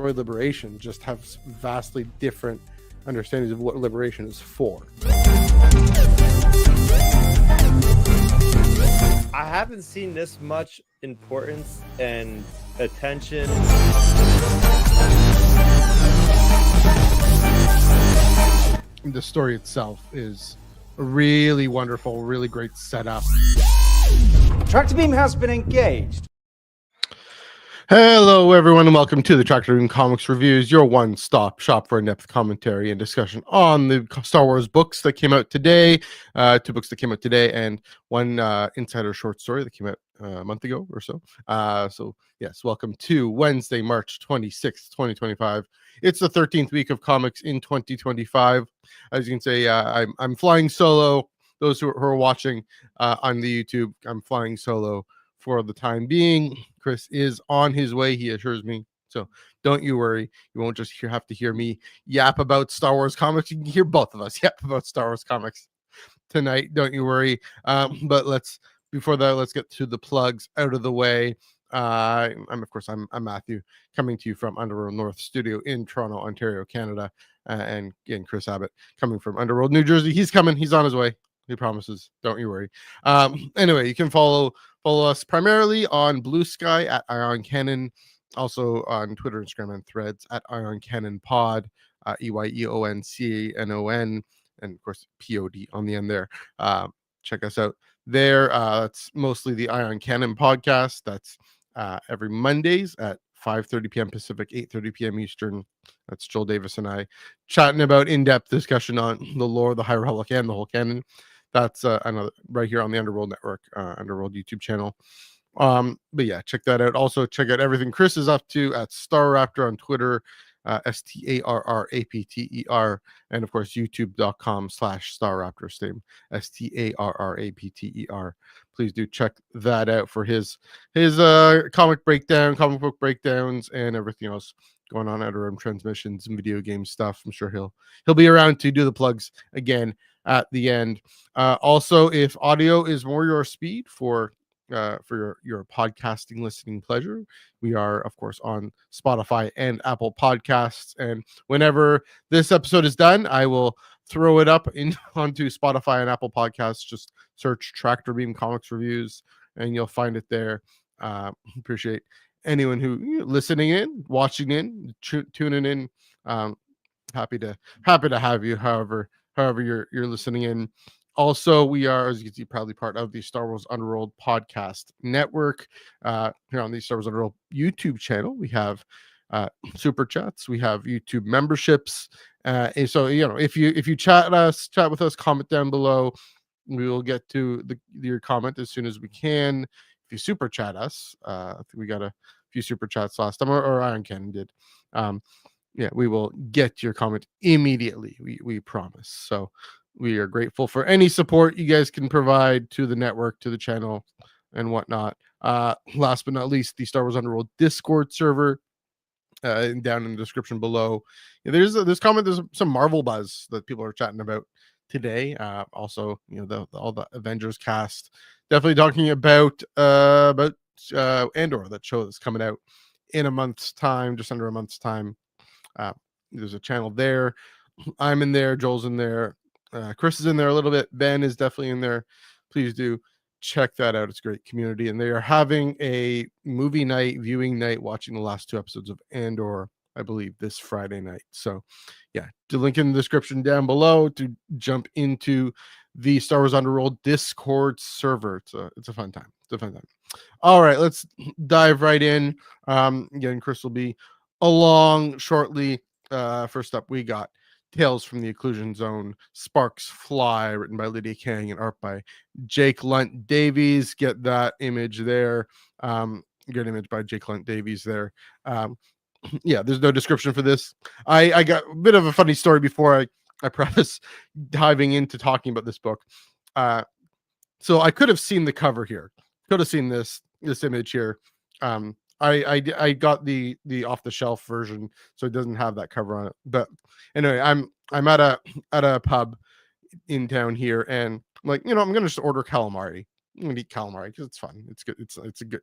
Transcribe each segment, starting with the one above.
discover liberation just have vastly different understandings of what liberation is for. I haven't seen this much importance and attention. The story itself is a really wonderful, really great setup. Tractor beam has been engaged. Hello, everyone, and welcome to the Tractor Beam Comics Reviews, your one-stop shop for in-depth commentary and discussion on the Star Wars books that came out today. 2 books that came out today, and one insider short story that came out a month ago or so. So, yes, welcome to Wednesday, March 26th, 2025. It's the 13th week of comics in 2025. As you can say, I'm flying solo. Those who are watching on the YouTube, I'm flying solo for the time being. Chris is on his way, he assures me. So don't you worry. You won't just have to hear me yap about Star Wars comics. You can hear both of us yap about Star Wars comics tonight. Don't you worry. But before that, let's get to the plugs out of the way. I'm Matthew, coming to you from Underworld North Studio in Toronto, Ontario, Canada. And again, Chris Abbott coming from Underworld, New Jersey. He's coming. He's on his way. He promises. Don't you worry. Anyway, you can follow us primarily on Blue Sky at Ion Cannon, also on Twitter, Instagram, and Threads at Ion Cannon Pod, EYEONCANON, and of course POD on the end there. Check us out there. That's mostly the Ion Cannon podcast. That's every Mondays at 5:30 p.m. Pacific, 8:30 p.m. Eastern. That's Joel Davis and I chatting about in-depth discussion on the lore, the High Republic, and the whole canon. That's another right here on the Underworld Network, Underworld YouTube channel. But yeah, check that out. Also, check out everything Chris is up to at Star Raptor on Twitter, STARRAPTER, and of course, youtube.com/Star Raptor, same STARRAPTER. Please do check that out for his comic book breakdowns, and everything else going on at transmissions and video game stuff. I'm sure he'll be around to do the plugs again at the end. Also, if audio is more your speed for your podcasting listening pleasure, we are of course on Spotify and Apple Podcasts, and whenever this episode is done, I will throw it up onto Spotify and Apple Podcasts. Just search Tractor Beam Comics Reviews and you'll find it there. Appreciate anyone who listening in, watching in, tuning in. Happy to have you however you're listening in. Also, we are, as you can see, proudly part of the Star Wars Underworld podcast network. Here on the Star Wars Underworld YouTube channel, we have super chats, we have YouTube memberships. And so, if you chat with us, comment down below. We will get to your comment as soon as we can. If you super chat us, I think we got a few super chats last time, or Iron Cannon did. Yeah, we will get your comment immediately. We promise. So we are grateful for any support you guys can provide to the network, to the channel, and whatnot. Last but not least, the Star Wars Underworld Discord server, down in the description below. Yeah, there's some Marvel buzz that people are chatting about today. Also, all the Avengers cast definitely talking about Andor, that show that's coming out in a month's time, just under a month's time. There's a channel there. I'm in there. Joel's in there. Chris is in there a little bit. Ben is definitely in there. Please do check that out. It's a great community, and they are having a movie night, viewing night, watching the last 2 episodes of Andor, I believe, this Friday night. So yeah, the link in the description down below to jump into the Star Wars Underworld Discord server. It's a fun time. All right, let's dive right in. Again, Chris will be along shortly. First up, we got Tales from the Occlusion Zone, Sparks Fly, written by Lydia Kang and art by Jake Lunt Davies. Get that image there. Get an image by Jake Lunt Davies there. Yeah, there's no description for this. I got a bit of a funny story before I preface diving into talking about this book. So I could have seen the cover here. Could have seen this image here. I got the off the shelf version, so it doesn't have that cover on it. But anyway, I'm at a pub in town here, and I'm like, I'm gonna just order calamari. I'm gonna eat calamari because it's fun. It's good.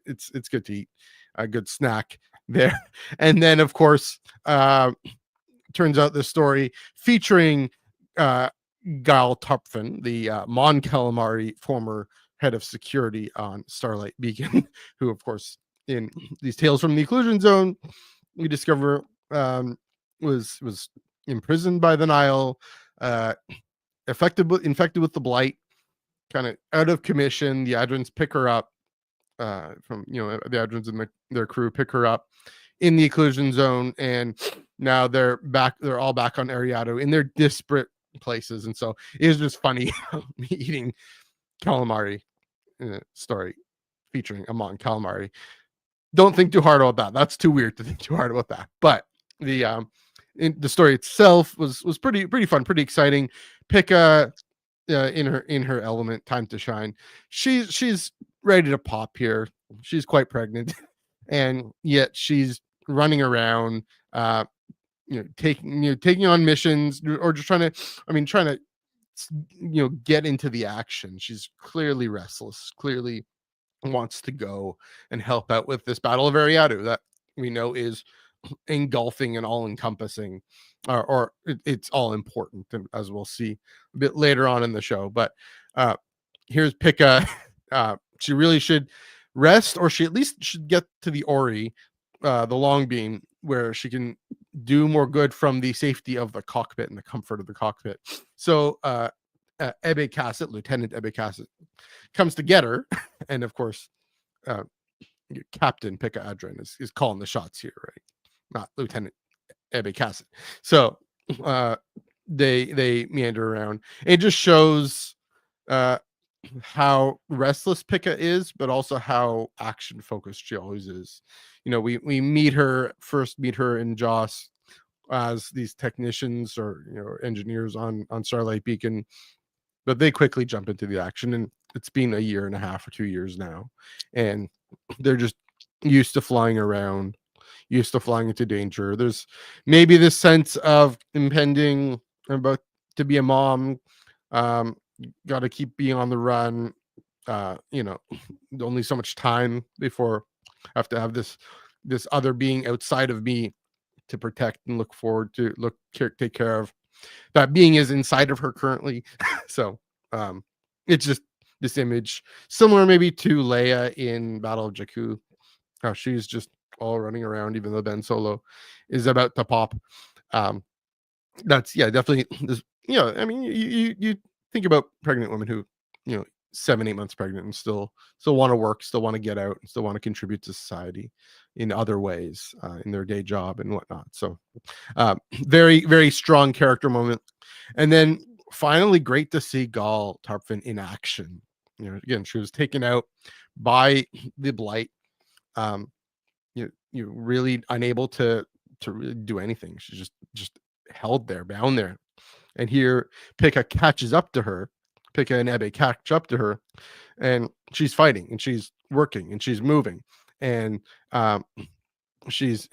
It's good to eat. A good snack there. And then of course, turns out this story featuring Gal Tupfin, the Mon Calamari former head of security on Starlight Beacon, who of course in these Tales from the Occlusion Zone we discover was imprisoned by the Nile, infected with the blight, kind of out of commission. The Adrens pick her up from the Adrens and their crew pick her up in the Occlusion Zone, and now they're all back on Eriadu in their disparate places. And so it is just funny eating calamari story featuring Amon Calamari. Don't think too hard about that. That's too weird to think too hard about that. But the story itself was pretty fun, pretty exciting. Pikka in her element, time to shine. She's ready to pop here. She's quite pregnant, and yet she's running around, taking on missions, or just trying to get into the action. She's clearly restless, clearly wants to go and help out with this battle of Eriadu that we know is engulfing and all encompassing, or it's all important, as we'll see a bit later on in the show. But here's Pikka. She really should rest, or she at least should get to the Ori, the long beam, where she can do more good from the safety of the cockpit and the comfort of the cockpit. So Ebbe Cassett, Lieutenant Ebbe Cassett, comes to get her, and of course Captain Pikka Adren is calling the shots here, right? Not Lieutenant Ebbe Cassett. So they meander around. It just shows how restless Pikka is, but also how action focused she always is. We meet her in Joss as these technicians or engineers on Starlight Beacon, but they quickly jump into the action, and it's been a year and a half or 2 years now, and they're just used to flying around, used to flying into danger. There's maybe this sense of impending, about to be a mom, got to keep being on the run, only so much time before I have to have this other being outside of me to protect and look forward to, take care of. That being is inside of her currently. So it's just this image similar maybe to Leia in Battle of Jakku, how she's just all running around even though Ben Solo is about to pop. That's definitely this. You think about pregnant women who 7-8 months pregnant and still want to work, still want to get out, and still want to contribute to society in other ways, in their day job and whatnot. So very, very strong character moment. And then finally, great to see Gal Tupfin in action. Again, she was taken out by the blight. You're really unable to really do anything. She's just held there, bound there. And here Pikka catches up to her. Pikka and Ebbe catch up to her, and she's fighting, and she's working, and she's moving, and she's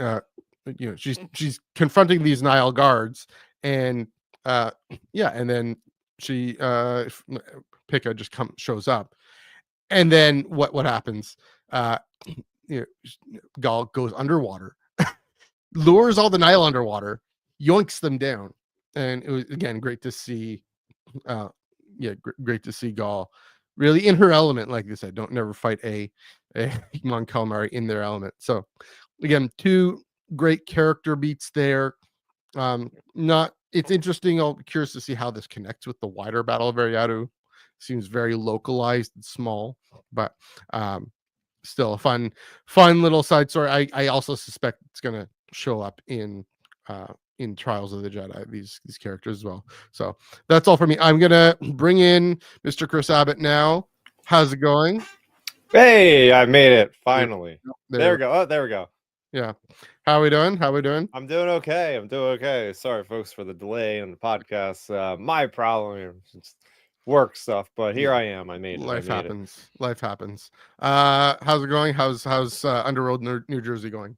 she's confronting these Nile guards, and and then she Pikka just shows up, and then what happens? Gal goes underwater, lures all the Nile underwater, yoinks them down, and it was again great to see. Great to see Gal really in her element. Like I said, don't never fight a Mon Calamari in their element. So again, 2 great character beats there. It's interesting. I'll be curious to see how this connects with the wider Battle of Eriadu. Seems very localized and small, but still a fun little side story. I also suspect it's gonna show up in Trials of the Jedi, these characters as well. So that's all for me. I'm gonna bring in Mr. Chris Abbott now. How's it going? Hey, I made it finally. There we go. Oh, there we go. Yeah. How we doing? I'm doing okay. Sorry, folks, for the delay in the podcast. My problem, it's work stuff, but here I am. I made it. Life happens. How's it going? How's Underworld, New Jersey going?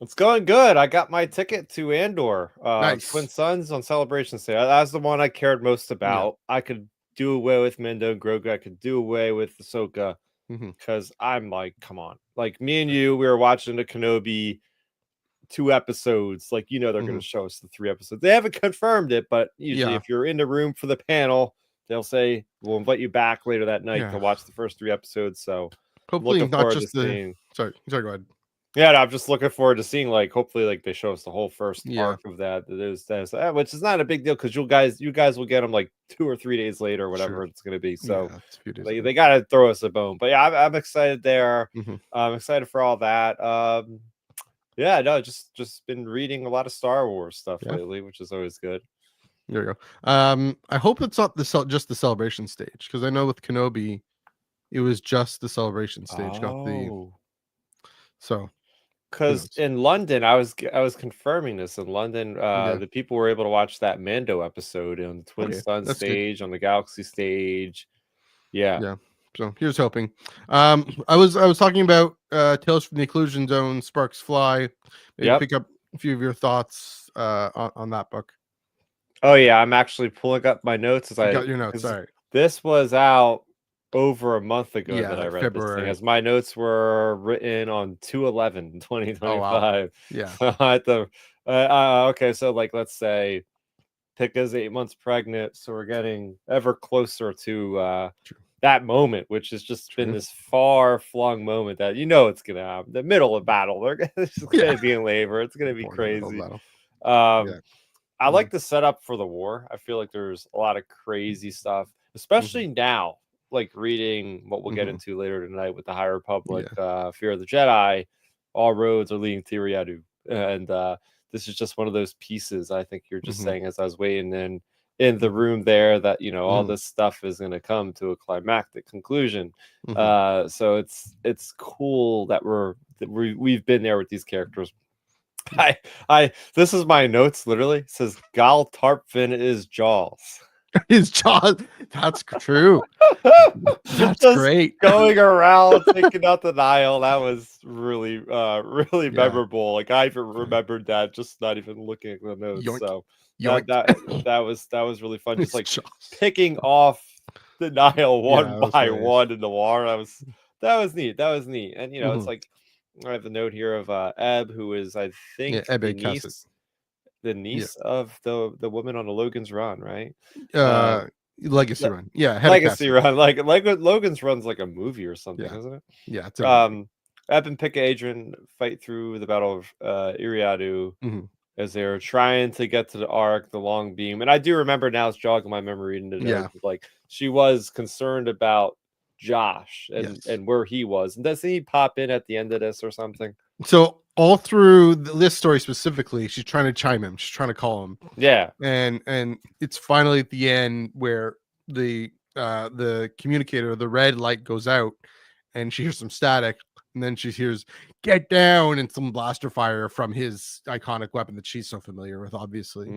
It's going good. I got my ticket to Andor, Nice. Twin Suns on Celebration Day. That's the one I cared most about. Yeah. I could do away with Mendo and Grogu. I could do away with Ahsoka Mhm. because I'm like, come on. Like me and you, we were watching the Kenobi 2 episodes. Like, they're going to show us the 3 episodes. They haven't confirmed it, but usually Yeah. if you're in the room for the panel, they'll say, we'll invite you back later that night to watch the first 3 episodes. So Hopefully looking not forward just to the. seeing. Sorry, go ahead. Yeah, no, I'm just looking forward to seeing, like, hopefully, like, they show us the whole first Yeah. arc of that. Which is not a big deal because you guys will get them like 2 or 3 days later, or whatever Sure. it's going to be. So Yeah, it's a few days they away. got to throw us a bone. But yeah, I'm excited there. Mhm. I'm excited for all that. Yeah, no, just been reading a lot of Star Wars stuff lately, which is always good. There you go. I hope it's not just the celebration stage, because I know with Kenobi, it was just the celebration stage. So because in London, I was confirming this in London. The people were able to watch that Mando episode on the Twin Sun stage, on the Galaxy stage. Yeah. So here's hoping. I was talking about Tales from the Occlusion Zone, Sparks Fly. Maybe pick up a few of your thoughts on that book. Oh yeah, I'm actually pulling up my notes as I got your notes. All right. This was out over a month ago that I like read February. this thing, as my notes were written on 2/11/2025. Oh, wow. Yeah. At the okay, so like let's say Pikka's 8 months pregnant, so we're getting ever closer to that moment, which has just been this far-flung moment that it's gonna happen. The middle of battle, it's gonna be in labor. It's gonna be crazy. I like the setup for the war. I feel like there's a lot of crazy stuff, especially now. Like reading what we'll get into later tonight with the High Republic, Fear of the Jedi, all roads are leading to Eriadu, and this is just one of those pieces. I think you're just saying, as I was waiting in the room there, that all this stuff is going to come to a climactic conclusion. So it's cool that we've been there with these characters. This is my notes. Literally, it says Gal Tarpfin is Jaws. His Jaws. That's true. That's great. Going around taking out the Nile. That was really memorable. Like I even remembered that, just not even looking at the notes. Yoink. So Yoink. that was really fun. Just like picking off the Nile one by one in the water. That was neat. And it's like I have the note here of Ebb, who is I think the niece of the woman on the Logan's Run, right? Legacy Run. Legacy Run. Like Logan's Run's like a movie or something, isn't it? Yeah. It's Ebb and Pikka Adren fight through the Battle of Eriadu as they're trying to get to the Ark, the long beam. And I do remember now, it's jogging my memory reading the notes. Like she was concerned about Josh and where he was. And doesn't he pop in at the end of this or something? So all through this story specifically, she's trying to chime him. She's trying to call him. Yeah. And it's finally at the end where the communicator, the red light goes out, and she hears some static, and then she hears "get down" and some blaster fire from his iconic weapon that she's so familiar with, obviously.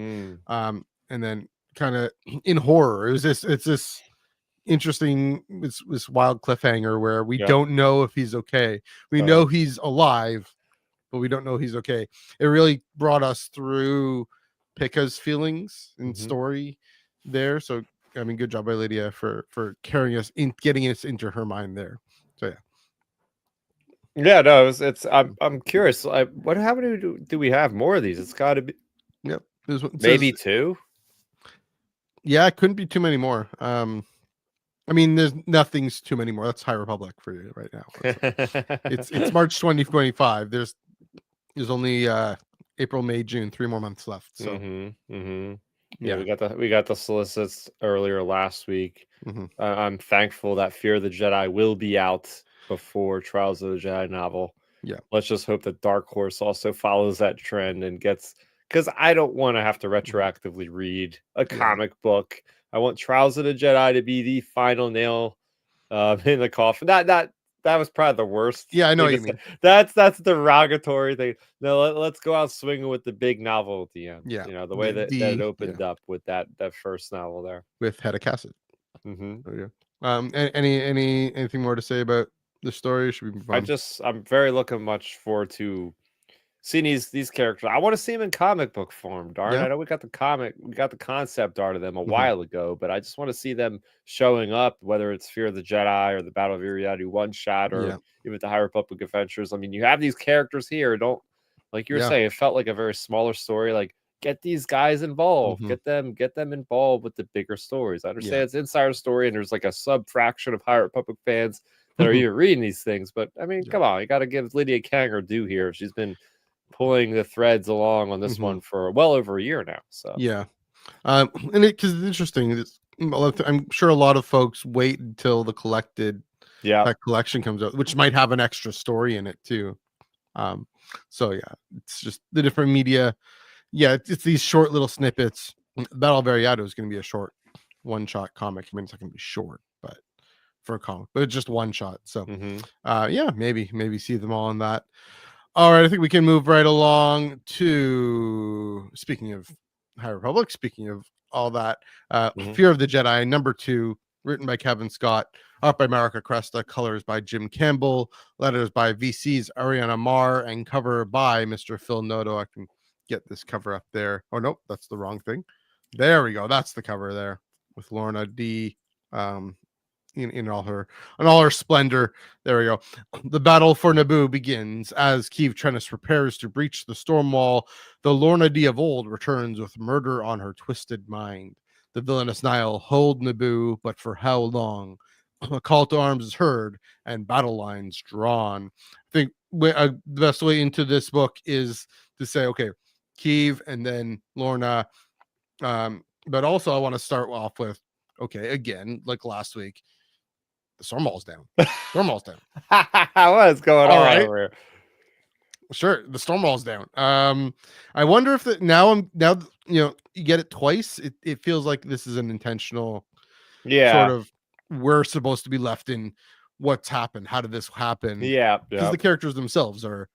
And then kind of in horror, it's this interesting, this wild cliffhanger where we don't know if he's okay. We know he's alive, but we don't know he's okay. It really brought us through Pikka's feelings and story there. So I mean, good job by Lydia for carrying us in, getting us into her mind there. So no, I'm curious. How many do we have more of these? It's got to be maybe 2. Yeah, it couldn't be too many more. I mean, there's nothing's too many more. That's High Republic for you right now. It's March 2025. There's only April, May, June, 3 more months left. So yeah, we got the solicits earlier last week. I'm thankful that Fear of the Jedi will be out before Trials of the Jedi novel. Yeah, let's just hope that Dark Horse also follows that trend and gets, because I don't want to have to retroactively read a comic book. I want Trials of the Jedi to be the final nail in the coffin. That was probably the worst. Yeah, I know what you mean. That's a derogatory thing. No, let's go out swinging with the big novel at the end. Yeah, the way that it opened up with that first novel there with Hedda Cassidy. Anything more to say about the story? Should we move on? I'm very looking much forward to seeing these characters. I want to see them in comic book form. Darn, Yeah. I know we got the concept art of them a while ago, but I just want to see them showing up, whether it's Fear of the Jedi or the Battle of Eriadu one shot, or even the High Republic Adventures. I mean, you have these characters here. Don't, like you were saying, it felt like a very smaller story. Like, get these guys involved, get them involved with the bigger stories. I understand it's insider story, and there's like a sub fraction of High Republic fans that are even reading these things. But I mean, come on, you got to give Lydia Kang her due here. She's been pulling the threads along on this one for well over a year now. So and because it's interesting. I'm sure a lot of folks wait until the that collection comes out, which might have an extra story in it too. So it's just the different media. It's these short little snippets. Battle of Eriadu is going to be a short one-shot comic. I mean, it's not going to be short, but for a comic, but it's just one shot. So maybe see them all in that. All right, I think we can move right along to, speaking of High Republic, speaking of all that, Fear of the Jedi, number 2, written by Kevin Scott, art by Marika Cresta, colors by Jim Campbell, letters by VC's Ariana Marr, and cover by Mr. Phil Noto. I can get this cover up there. Oh, nope, that's the wrong thing. There we go. That's the cover there with Lourna Dee in all her splendor. There we go. The battle for Naboo begins as Keeve Trennis prepares to breach the storm wall. The Lourna Dee of old returns with murder on her twisted mind. The villainous Nihil hold Naboo, but for how long? A call to arms is heard and battle lines drawn. I think the best way into this book is to say, okay, Keeve and then Lourna. But also I want to start off with, okay, again, like last week, the Stormwall's down. Stormwall's down. What is going on over here? Sure, the Stormwall's down. I wonder if now you get it twice. It feels like this is an intentional sort of, we're supposed to be left in what's happened. How did this happen? Because the characters themselves are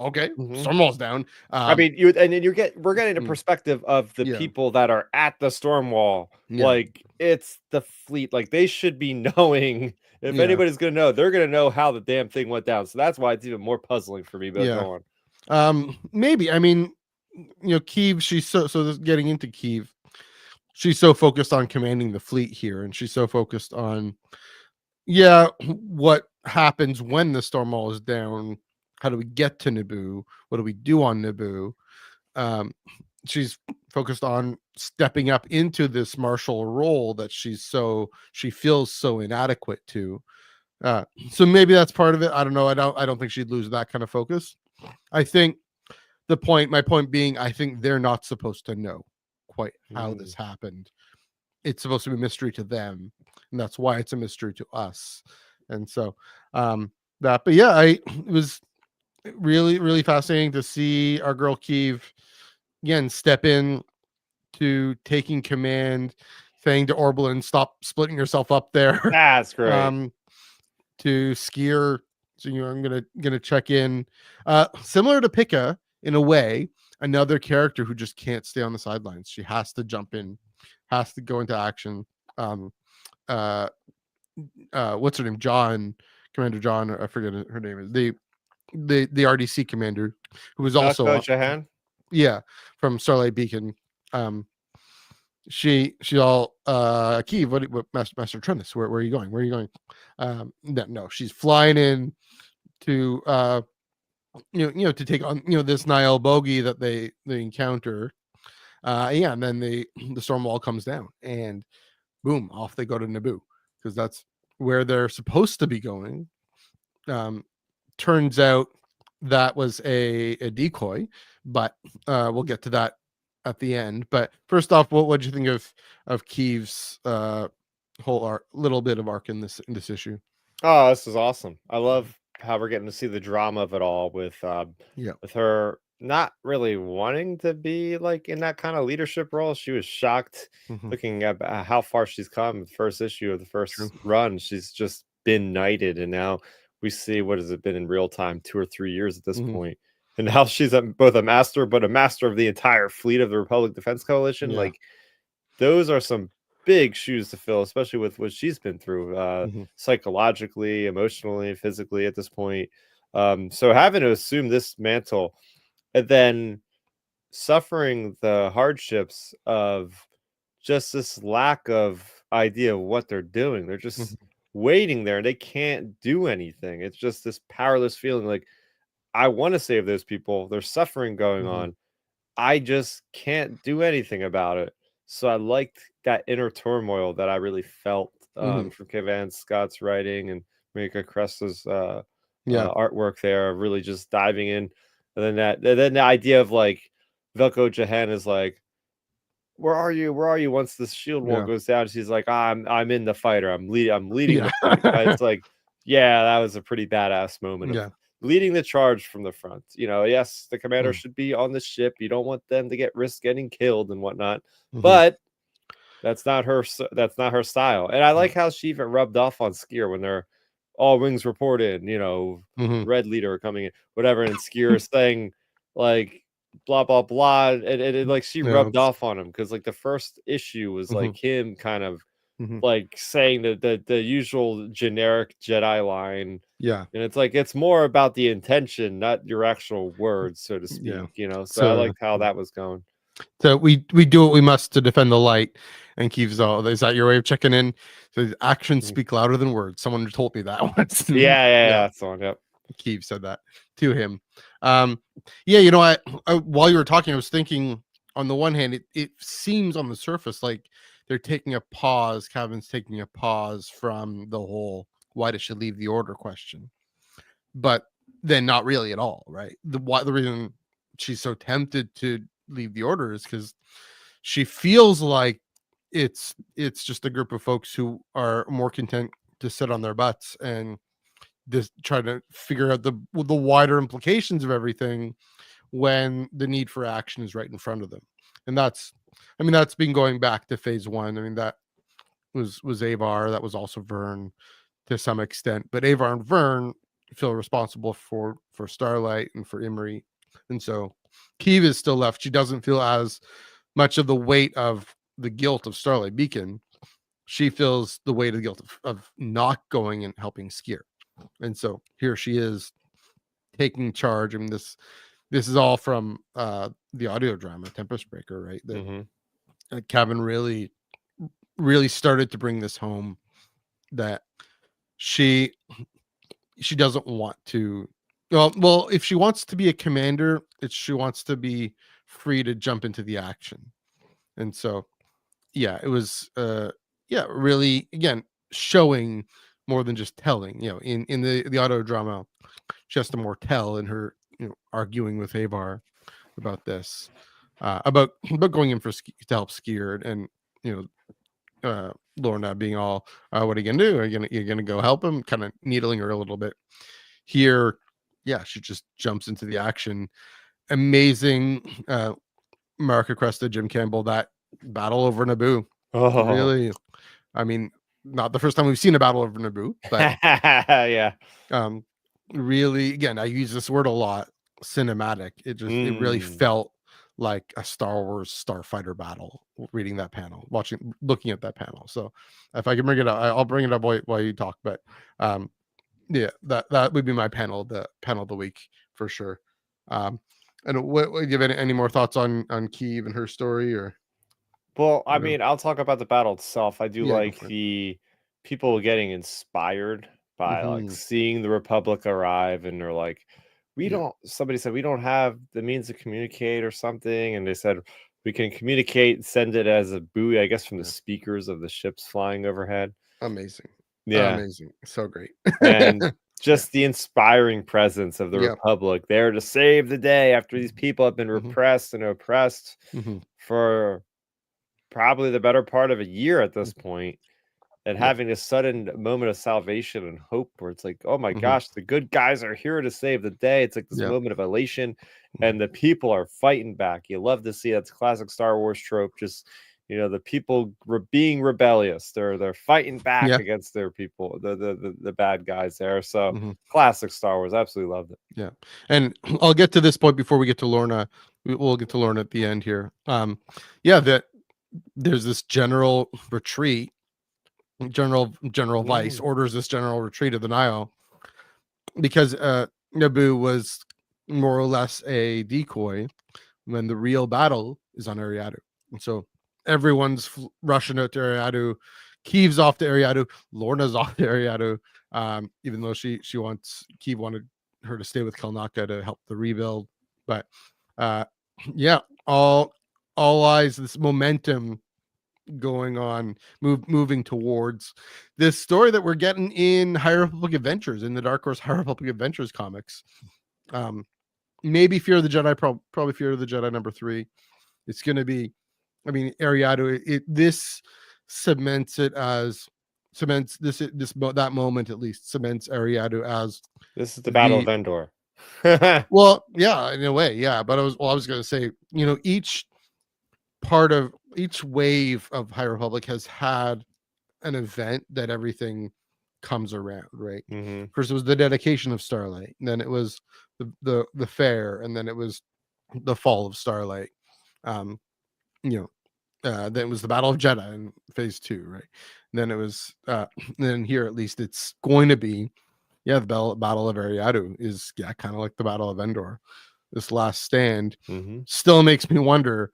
okay. Stormwall's down. I mean, we're getting a perspective of the people that are at the Stormwall. Like, it's the fleet. Like, they should be knowing. If anybody's gonna know, they're gonna know how the damn thing went down. So that's why it's even more puzzling for me. But go on. Maybe. I mean, Keeve. She's so getting into Keeve. She's so focused on commanding the fleet here, and she's so focused on what happens when the Stormwall is down. How do we get to Naboo? What do we do on Naboo? She's focused on stepping up into this martial role that she feels so inadequate to. So maybe that's part of it. I don't know. I don't think she'd lose that kind of focus. I think my point being, I think they're not supposed to know quite how this happened. It's supposed to be a mystery to them, and that's why it's a mystery to us. And so it was really, really fascinating to see our girl Keeve again step in to taking command, saying to Orbelin, "Stop splitting yourself up there." That's great. To Skier, so I'm gonna check in. Similar to Pikka in a way, another character who just can't stay on the sidelines. She has to jump in, has to go into action. What's her name? Commander John. I forget her name is the RDC commander, who was also Shahan? From Starlight Beacon. She all Keeve, what Master Trennis, where are you going? Where are you going? No, she's flying in to to take on this Nihil bogey that they encounter. And then the Stormwall comes down, and boom, off they go to Naboo, because that's where they're supposed to be going. Turns out that was a decoy, but we'll get to that at the end. But first off, what did you think of Keeve's whole little bit of arc in this issue? Oh, this is awesome. I love how we're getting to see the drama of it all with her not really wanting to be like in that kind of leadership role. She was shocked looking at how far she's come. First issue of the first run, she's just been knighted, and now we see, what has it been in real time, 2 or 3 years at this point. And now she's both a master, but a master of the entire fleet of the Republic Defense Coalition. Like, those are some big shoes to fill, especially with what she's been through psychologically, emotionally, physically at this point. So having to assume this mantle, and then suffering the hardships of just this lack of idea of what they're doing. They're just waiting there and they can't do anything. It's just this powerless feeling like, I want to save those people. There's suffering going on. I just can't do anything about it. So I liked that inner turmoil that I really felt from Kevin Scott's writing and Mika Cresta's artwork there, really just diving in. And then the idea of like Velko Jahan is like, where are you? Where are you? Once the shield wall goes down, she's like, I'm in the fighter. I'm leading the fight. It's like, yeah, that was a pretty badass moment of leading the charge from the front. You know, yes, the commander should be on the ship. You don't want them to risk getting killed and whatnot. But that's not her style. And I like how she even rubbed off on Skier when they're all wings report in, you know, red leader coming in, whatever, and Skier is saying like blah blah blah, and like she rubbed off on him because like the first issue was like him kind of like saying the usual generic Jedi line, and it's like it's more about the intention, not your actual words, so to speak. You know, so I liked how that was going. So we do what we must to defend the light. And Keith's all, is that your way of checking in? So actions speak louder than words. Someone told me that once. Yeah. That's the one. Yep. Keith said that to him. You know, I while you were talking, I was thinking, on the one hand, it seems on the surface like they're taking a pause. Kevin's taking a pause from the whole why does she leave the order question, but then not really at all, right? The reason she's so tempted to leave the order is because she feels like it's just a group of folks who are more content to sit on their butts and just try to figure out the wider implications of everything when the need for action is right in front of them. And that's been going back to phase one. I mean, that was Avar, that was also Vern to some extent, but Avar and Vern feel responsible for Starlight and for Imri, and so Keeve is still left. She doesn't feel as much of the weight of the guilt of Starlight Beacon. She feels the weight of the guilt of not going and helping Skier. And so here she is taking charge. I mean, this is all from the audio drama Tempest Breaker, right? That Kevin really started to bring this home, that she doesn't want to. Well, if she wants to be a commander, she wants to be free to jump into the action. And so, it was, really, again, showing more than just telling. You know, in the auto drama, she has to more tell in her, arguing with Avar about this, about going in to help Skier, and Lourna being all, what are you gonna do? Are you gonna go help him? Kind of needling her a little bit here. She just jumps into the action. Amazing. Marika Cresta, Jim Campbell, that battle over Naboo. Really, I mean, not the first time we've seen a battle over Naboo, but really, again, I use this word a lot, cinematic. It really felt like a Star Wars starfighter battle reading that panel, looking at that panel. So if I can bring it up, I'll bring it up while you talk, but that would be my panel, the panel of the week for sure. And what do you have any more thoughts on Keeve and her story? Or well, I mean, I'll talk about the battle itself. I do like the people getting inspired by like seeing the Republic arrive, and they're like, somebody said we don't have the means to communicate or something, and they said we can communicate and send it as a buoy, I guess, from the speakers of the ships flying overhead. Amazing. Amazing. So great. And just the inspiring presence of the Republic there to save the day after these people have been repressed and oppressed for probably the better part of a year at this point, and having a sudden moment of salvation and hope where it's like, oh my gosh, the good guys are here to save the day. It's like this moment of elation, and the people are fighting back. You love to see that's classic Star Wars trope. Just, the people being rebellious. They're fighting back against their people, the bad guys there. So classic Star Wars. Absolutely loved it. Yeah. And I'll get to this point before we get to Lourna. We'll get to Lourna at the end here. That there's this general retreat. General Weiss orders this general retreat of the Nile because Naboo was more or less a decoy when the real battle is on Eriadu. And so everyone's rushing out to Eriadu. Keev's off to Eriadu. Lourna's off to Eriadu. Even though Keev wanted her to stay with Kelnaka to help the rebuild. But yeah, all eyes, this momentum going on, moving towards this story that we're getting in High Republic Adventures, in the Dark Horse High Republic Adventures comics. Maybe Fear of the Jedi, probably Fear of the Jedi #3. It's going to be, I mean, Eriadu. This cements it as that moment, at least cements Eriadu as this is the Battle of Endor. Well, yeah, in a way, yeah. But I was going to say, each wave of High Republic has had an event that everything comes around, right? Mm-hmm. First it was the dedication of Starlight, and then it was the fair, and then it was the fall of Starlight. Then it was the Battle of Jeddah in phase 2, right? And then it was then here, at least it's going to be the Battle of Eriadu is kind of like the Battle of Endor. This last stand still makes me wonder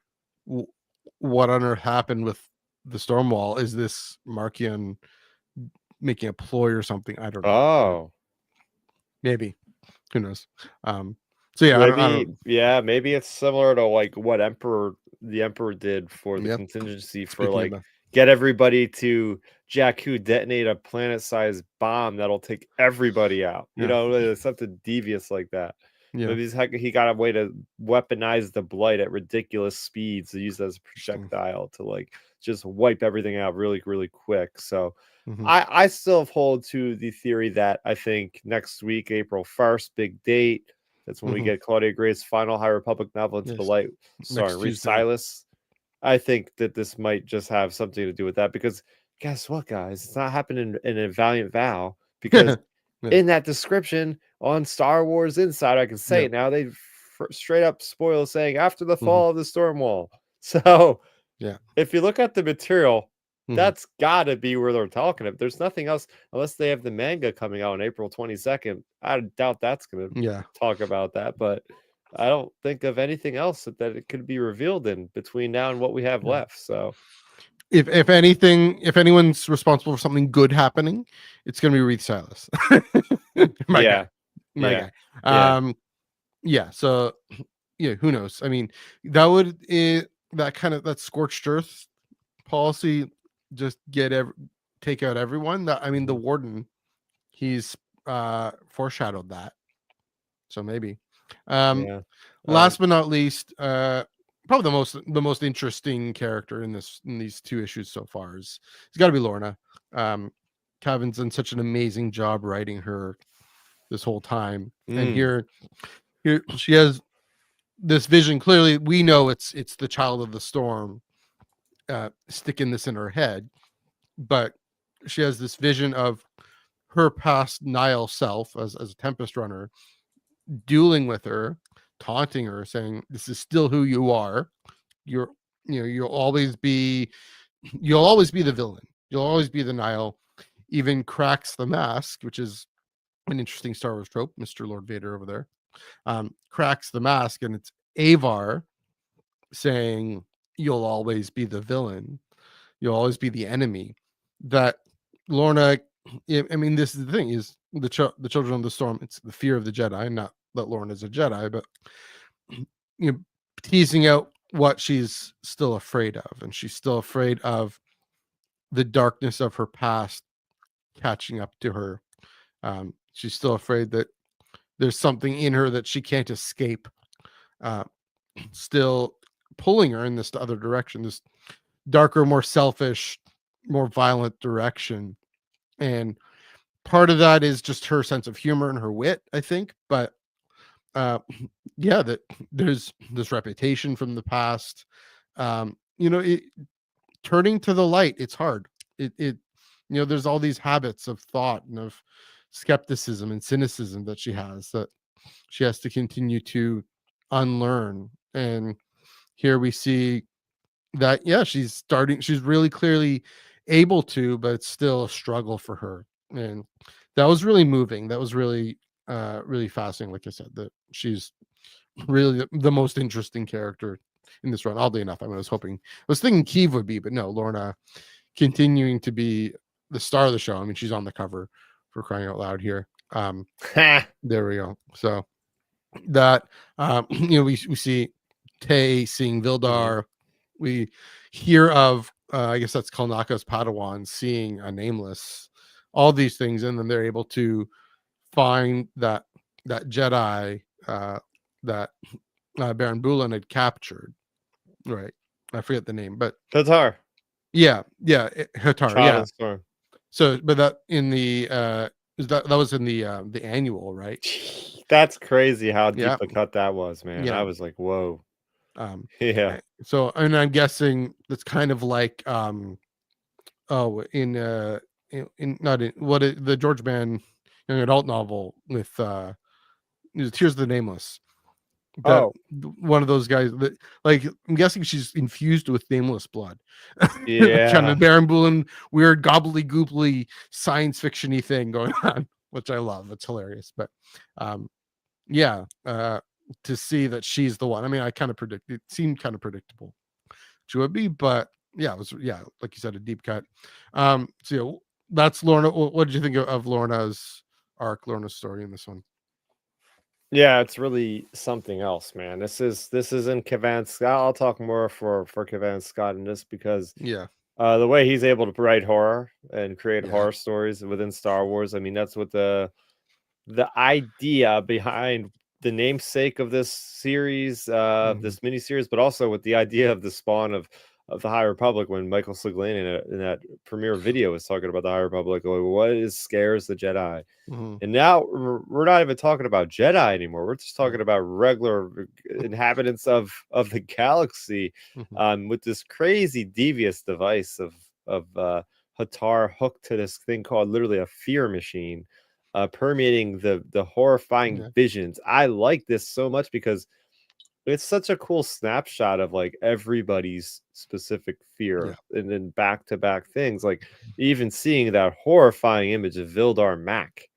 what on earth happened with the Stormwall. Is this Markian making a ploy or something? I don't know. Oh, maybe. Who knows? So yeah, maybe, maybe it's similar to like what the Emperor did for the contingency for get everybody to Jakku detonate a planet-sized bomb that'll take everybody out. Something devious like that. Yeah. Maybe he got a way to weaponize the blight at ridiculous speeds to use it as a projectile to just wipe everything out really, really quick. So I still hold to the theory that I think next week, April 1st, big date. That's when we get Claudia Gray's final High Republic novel Into the Light, starring Reed Silas. I think that this might just have something to do with that, because guess what, guys? It's not happening in a Valiant Vow, because in that description on Star Wars Insider, I can say it now, they straight up spoil saying after the fall of the Stormwall. So if you look at the material, that's got to be where they're talking about. There's nothing else, unless they have the manga coming out on April 22nd. I doubt that's going to talk about that, but I don't think of anything else that it could be revealed in between now and what we have left. So if anything, if anyone's responsible for something good happening, it's going to be Reed Silas. My guy. So who knows? I mean, that scorched earth policy, just take out everyone. The Warden, he's foreshadowed that. So maybe. Last but not least, probably the most interesting character in these 2 issues so far it's got to be Lourna. Kevin's done such an amazing job writing her this whole time, and here she has this vision. Clearly, we know it's the Child of the Storm sticking this in her head, but she has this vision of her past Nihil self as a Tempest runner, dueling with her, taunting her, saying, "This is still who you are. You'll always be the villain. You'll always be the Nihil." Even cracks the mask, which is an interesting Star Wars trope. Mr. Lord Vader over there cracks the mask, and it's Avar saying, "You'll always be the villain. You'll always be the enemy." That Lourna, I mean, this is the thing: is the Children of the Storm. It's the fear of the Jedi, not that Lourna is a Jedi, but teasing out what she's still afraid of, and she's still afraid of the darkness of her past catching up to her. She's still afraid that there's something in her that she can't escape, still pulling her in this other direction, this darker, more selfish, more violent direction. And part of that is just her sense of humor and her wit, I think. But that there's this reputation from the past. Turning to the light, it's hard. There's all these habits of thought and of skepticism and cynicism that she has to continue to unlearn. And here we see that she's really clearly able to, but it's still a struggle for her. And that was really moving. That was really really fascinating. Like I said, that she's really the most interesting character in this run. Oddly enough, I was thinking Kiev would be, but no, Lourna continuing to be the star of the show. I mean, she's on the cover, for crying out loud here. There we go. So that we see Tay seeing Vildar. We hear of I guess that's Kalnaka's Padawan seeing a Nameless. All these things, and then they're able to find that Jedi that Baron Bulan had captured. Right, I forget the name, but Hatar. Yeah, Hatar. Yeah. Storm. So, but that in the that was in the annual, right? That's crazy how deep a cut that was, man. Yeah. I was like, whoa. Yeah. So, and I'm guessing that's kind of like in the George Mann young adult novel with Tears of the Nameless. One of those guys that, like, I'm guessing she's infused with Nameless blood. Yeah. Kind of Baron Bulan weird gobbly-goobly science fiction-y thing going on, which I love. It's hilarious. But to see that she's the one. I mean, I kind of it seemed kind of predictable she would be, but it was like you said, a deep cut. So that's Lourna. What did you think of Lourna's arc, Lourna's story in this one? Yeah, it's really something else, man. This is in Cavan Scott. I'll talk more for Cavan Scott in this because the way he's able to write horror and create horror stories within Star Wars. I mean, that's what the idea behind the namesake of this series, this miniseries, but also with the idea of the spawn of the High Republic, when Michael Siglain in that premiere video was talking about the High Republic, what scares the Jedi. And now we're not even talking about Jedi anymore. We're just talking about regular inhabitants of the galaxy, with this crazy devious device of Hatar hooked to this thing called literally a fear machine, permeating the horrifying visions. I like this so much because it's such a cool snapshot of like everybody's specific fear, and then back-to-back things, like even seeing that horrifying image of Vildar Mac,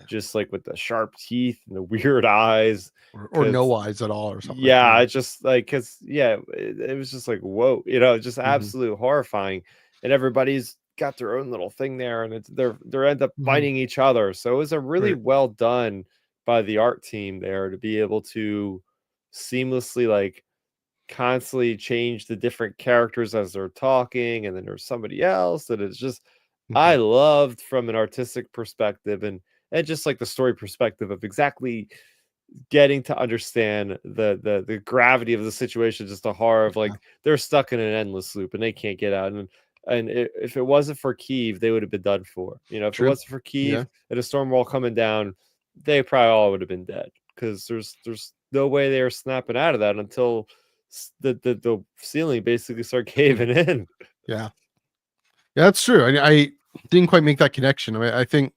just like with the sharp teeth and the weird eyes, or no eyes at all, or something. It's just like, because it was just like, whoa, just absolute horrifying, and everybody's got their own little thing there, and they're end up fighting each other. So it was a really well done by the art team there to be able to seamlessly, like, constantly change the different characters as they're talking, and then there's somebody else that is just I loved from an artistic perspective, and just like the story perspective of exactly getting to understand the gravity of the situation, just the horror of like they're stuck in an endless loop and they can't get out, and if it wasn't for Kiev, they would have been done for. If it wasn't for Kiev and a storm wall coming down, they probably all would have been dead, because there's no way they were snapping out of that until the ceiling basically started caving in. Yeah, that's true. I didn't quite make that connection. I think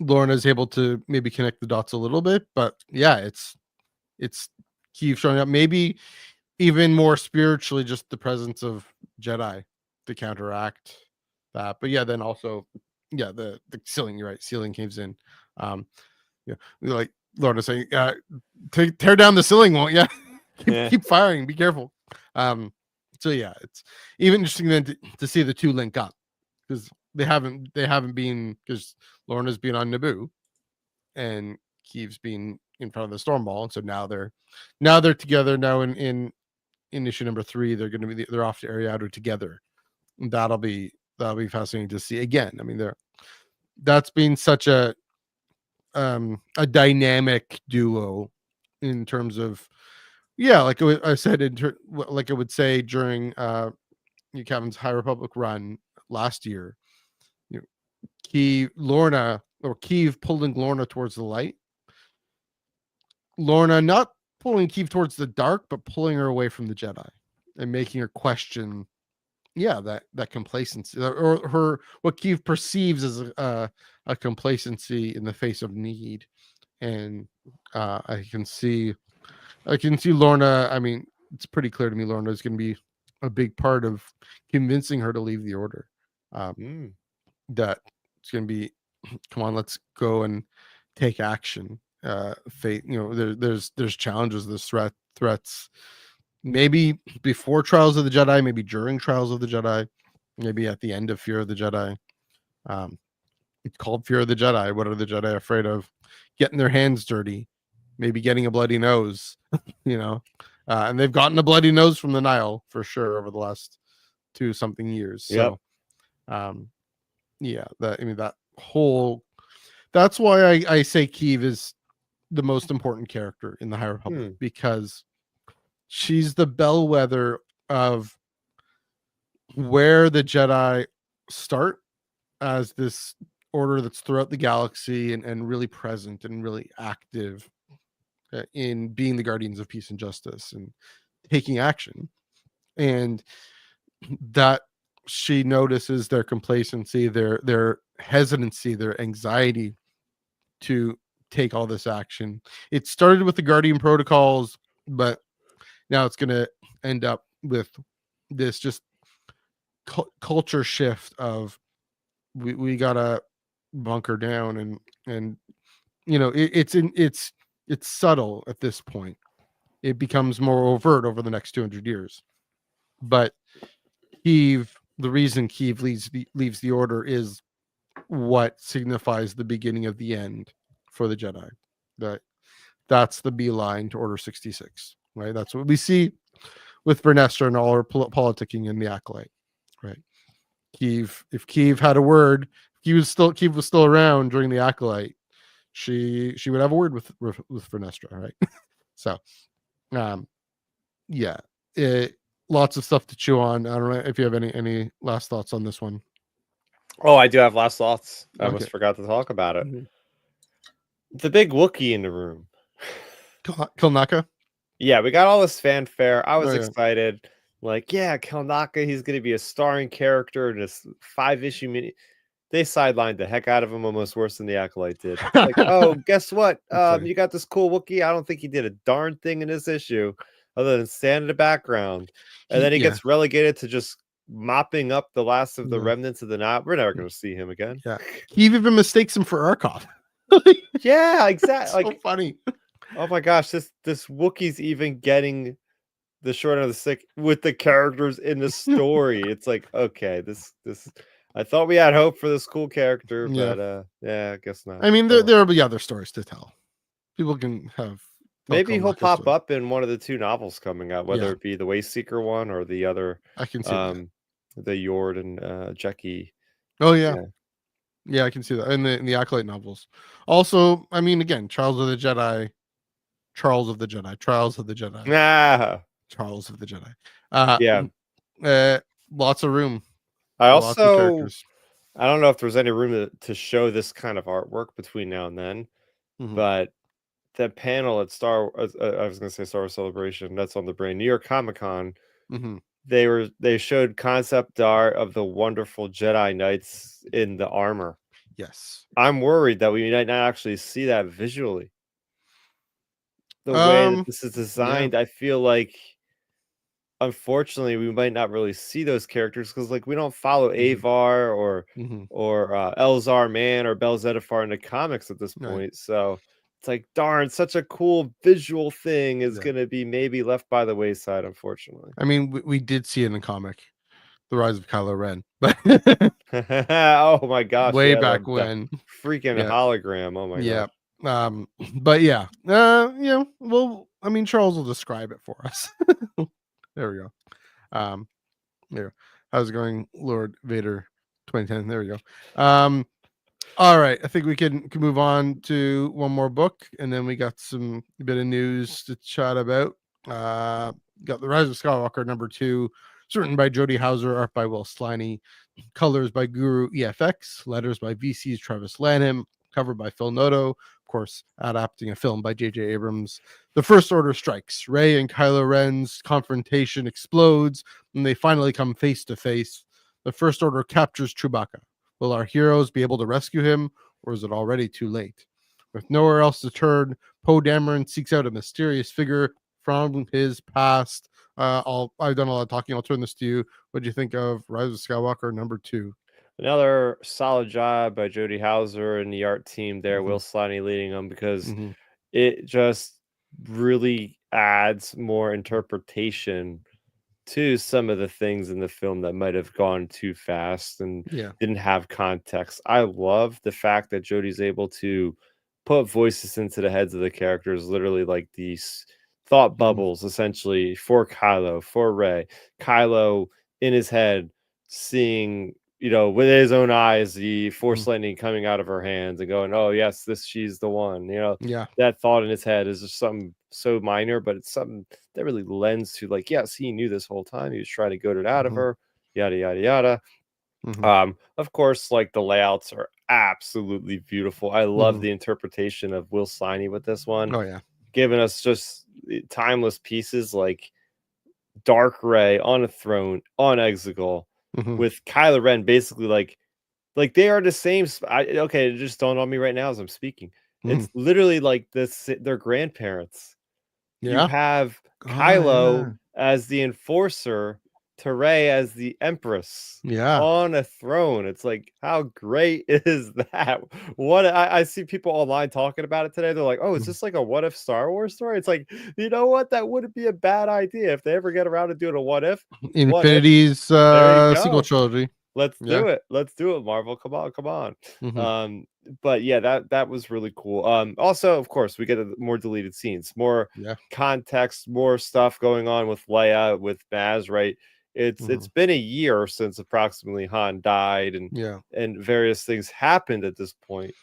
Lourna is able to maybe connect the dots a little bit, but it's Kiev showing up, maybe even more spiritually, just the presence of Jedi to counteract that. But then also the ceiling, you're right, ceiling caves in. Like Lourna saying, tear down the ceiling, won't you? Keep firing, be careful. So it's even interesting then to see the two link up, because they haven't been, because Lourna's been on Naboo and Kiev's been in front of the storm ball, and so now they're together. Now in issue number 3, they're off to Eriadu together. And that'll be fascinating to see again. I mean, that's been such a dynamic duo in terms of like I said, like I would say during Kevin's High Republic run last year, Kiev pulling Lourna towards the light, Lourna not pulling Kiev towards the dark, but pulling her away from the Jedi and making her question that complacency, or her, what Kiev perceives as a complacency in the face of need. And I can see Lourna. I mean, it's pretty clear to me Lourna is going to be a big part of convincing her to leave the Order. That it's going to be, come on, let's go and take action. Fate, there's challenges, there's threats. Maybe before Trials of the Jedi, maybe during Trials of the Jedi, maybe at the end of Fear of the Jedi. It's called Fear of the Jedi. What are the Jedi afraid of? Getting their hands dirty, maybe getting a bloody nose, and they've gotten a bloody nose from the Nile for sure over the last 2-something years. Yep. So, that's why I say Kyiv is the most important character in the High Republic, because she's the bellwether of where the Jedi start as this order that's throughout the galaxy and really present and really active in being the guardians of peace and justice and taking action. And that she notices their complacency, their hesitancy, their anxiety to take all this action. It started with the Guardian protocols, but now it's going to end up with this just culture shift of we gotta bunker down, and it's subtle at this point. It becomes more overt over the next 200 years. But Kyiv, the reason Kyiv leaves the order is what signifies the beginning of the end for the Jedi. That's the beeline to Order 66, right? That's what we see with Vernestra and all her politicking in the Acolyte, right? If Kyiv had a word, Kyiv was still around during the Acolyte, she would have a word with Vernestra, right? So, lots of stuff to chew on. I don't know if you have any last thoughts on this one. Oh, I do have last thoughts. I Okay. almost forgot to talk about it. Mhm. The big Wookiee in the room. Kilnaka? Yeah, we got all this fanfare. I was Oh, yeah. excited. Like, yeah, Kilnaka, he's going to be a starring character in this 5-issue mini. They sidelined the heck out of him, almost worse than the Acolyte did. Like, oh, guess what? Okay. You got this cool Wookiee. I don't think he did a darn thing in this issue other than stand in the background. And then he Yeah. gets relegated to just mopping up the last of the Yeah. remnants of the Nile. We're never going to see him again. Yeah. He even mistakes him for Arkov. Yeah, exactly. So funny. Oh my gosh, this Wookiee's even getting the short end of the stick with the characters in the story. It's like, okay, this I thought we had hope for this cool character, Yeah. but yeah, I guess not. I mean, there will be other stories to tell. People can have. Maybe he'll Kilnaka's pop story. up in one of the 2 novels coming out, whether Yeah. it be the Wayseeker one or the other, I can see that. the Yord and Jecki. Oh yeah. I can see that in the Acolyte novels. Also, I mean, again, Trials of the Jedi. Charles of the Jedi. Trials of the Jedi. Yeah. Lots of room. I Lots of also characters. I don't know if there's any room to show this kind of artwork between now and then, Mhm. but the panel at I was going to say Star Wars Celebration, that's on the brain, New York Comic Con, Mhm. they showed concept art of the wonderful Jedi Knights in the armor. Yes. I'm worried that we might not actually see that visually. The way that this is designed, I feel like, unfortunately, we might not really see those characters because, like, we don't follow Avar or Elzar Man or Bel Zettifar in the comics at this point. Right. So it's like, darn, such a cool visual thing is Yeah. going to be maybe left by the wayside, unfortunately. I mean, we did see it in the comic, The Rise of Kylo Ren, but Oh my gosh, way yeah, back the when. freaking Yeah. hologram. Oh my Yeah. gosh. But yeah. Well, I mean, Charles will describe it for us. There we go. There. How's it going, Lord Vader 2010? There we go. All right. I think we can move on to one more book, and then we got some bit of news to chat about. Got The Rise of Skywalker #2, written by Jody Hauser, art by Will Sliney, colors by Guru EFX, letters by VC's Travis Lanham, cover by Phil Noto, of course, adapting a film by J.J. Abrams. The First Order strikes. Rey and Kylo Ren's confrontation explodes, and they finally come face to face. The First Order captures Chewbacca. Will our heroes be able to rescue him, or is it already too late? With nowhere else to turn, Poe Dameron seeks out a mysterious figure from his past. I've done a lot of talking. I'll turn this to you. What do you think of Rise of Skywalker #2? another solid job by Jody Hauser and the art team there. Mhm. Will Slaney leading them, because Mhm. it just really adds more interpretation to some of the things in the film that might have gone too fast and Yeah. didn't have context. I love the fact that Jodie's able to put voices into the heads of the characters, literally like these thought bubbles, essentially, for Kylo, for Rey. Kylo in his head seeing, with his own eyes, the force lightning coming out of her hands and going, "Oh yes, she's the one." Yeah. That thought in his head is just something so minor, but it's something that really lends to, like, yes, he knew this whole time. He was trying to goad it out of her, yada yada yada. Of course, like, the layouts are absolutely beautiful. I love the interpretation of Will Sliney with this one, Oh yeah. giving us just timeless pieces like Dark Ray on a throne on Exegol, with Kylo Ren basically like they are the same. Okay, it just dawned on me right now as I'm speaking. It's literally like their grandparents. You Yeah. have Oh, Kylo yeah. as the enforcer, to Rey as the empress Yeah. on a throne. It's like, how great is that? What I see people online talking about it today. They're like, "Oh, is this like a what if Star Wars story?" It's like, you know what? That wouldn't be a bad idea if they ever get around to doing a what if. What if? Infinity's There you sequel go. trilogy. Let's Yeah. do it. Let's do it, Marvel. Come on, come on. Mhm. But yeah, that was really cool. Also, of course, we get more deleted scenes, more Yeah. context, more stuff going on with Leia, with Maz, right? It's been a year since approximately Han died, Yeah. and various things happened at this point.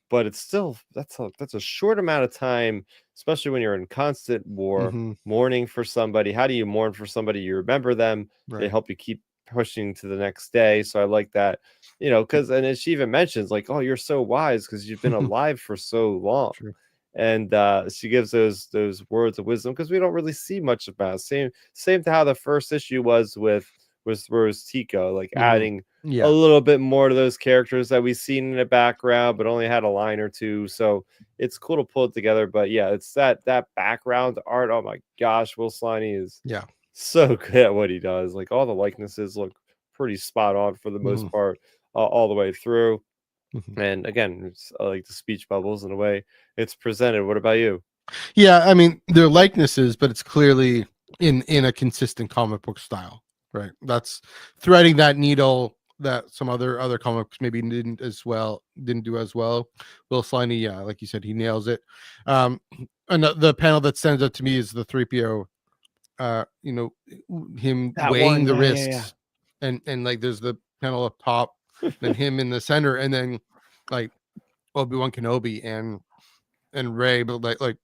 But it's still, that's a short amount of time, especially when you're in constant war, mourning for somebody. How do you mourn for somebody? You remember them. They Right. help you keep pushing to the next day. So I like that, because, and she even mentions, like, "Oh, you're so wise because you've been alive for so long." True. And she gives those words of wisdom, because we don't really see much about it. Same to how the first issue was with Rose Tico, like adding a Yeah. little bit more to those characters that we've seen in the background, but only had a line or two. So it's cool to pull it together. But yeah, it's that background art. Oh my gosh, Will Sliney is Yeah. so good at what he does. Like, all the likenesses look pretty spot on for the most part, all the way through. And again, it's like the speech bubbles in a way it's presented. What about you? Yeah, I mean, they're likenesses, but it's clearly in a consistent comic book style, right? That's threading that needle that some other comics maybe didn't do as well. Will Sliney, yeah, like you said, he nails it. And the panel that stands out to me is the 3PO, him That weighing one, the yeah, yeah, yeah. risks, and like there's the panel up top, then him in the center, and then like Obi-Wan Kenobi and Rey, but like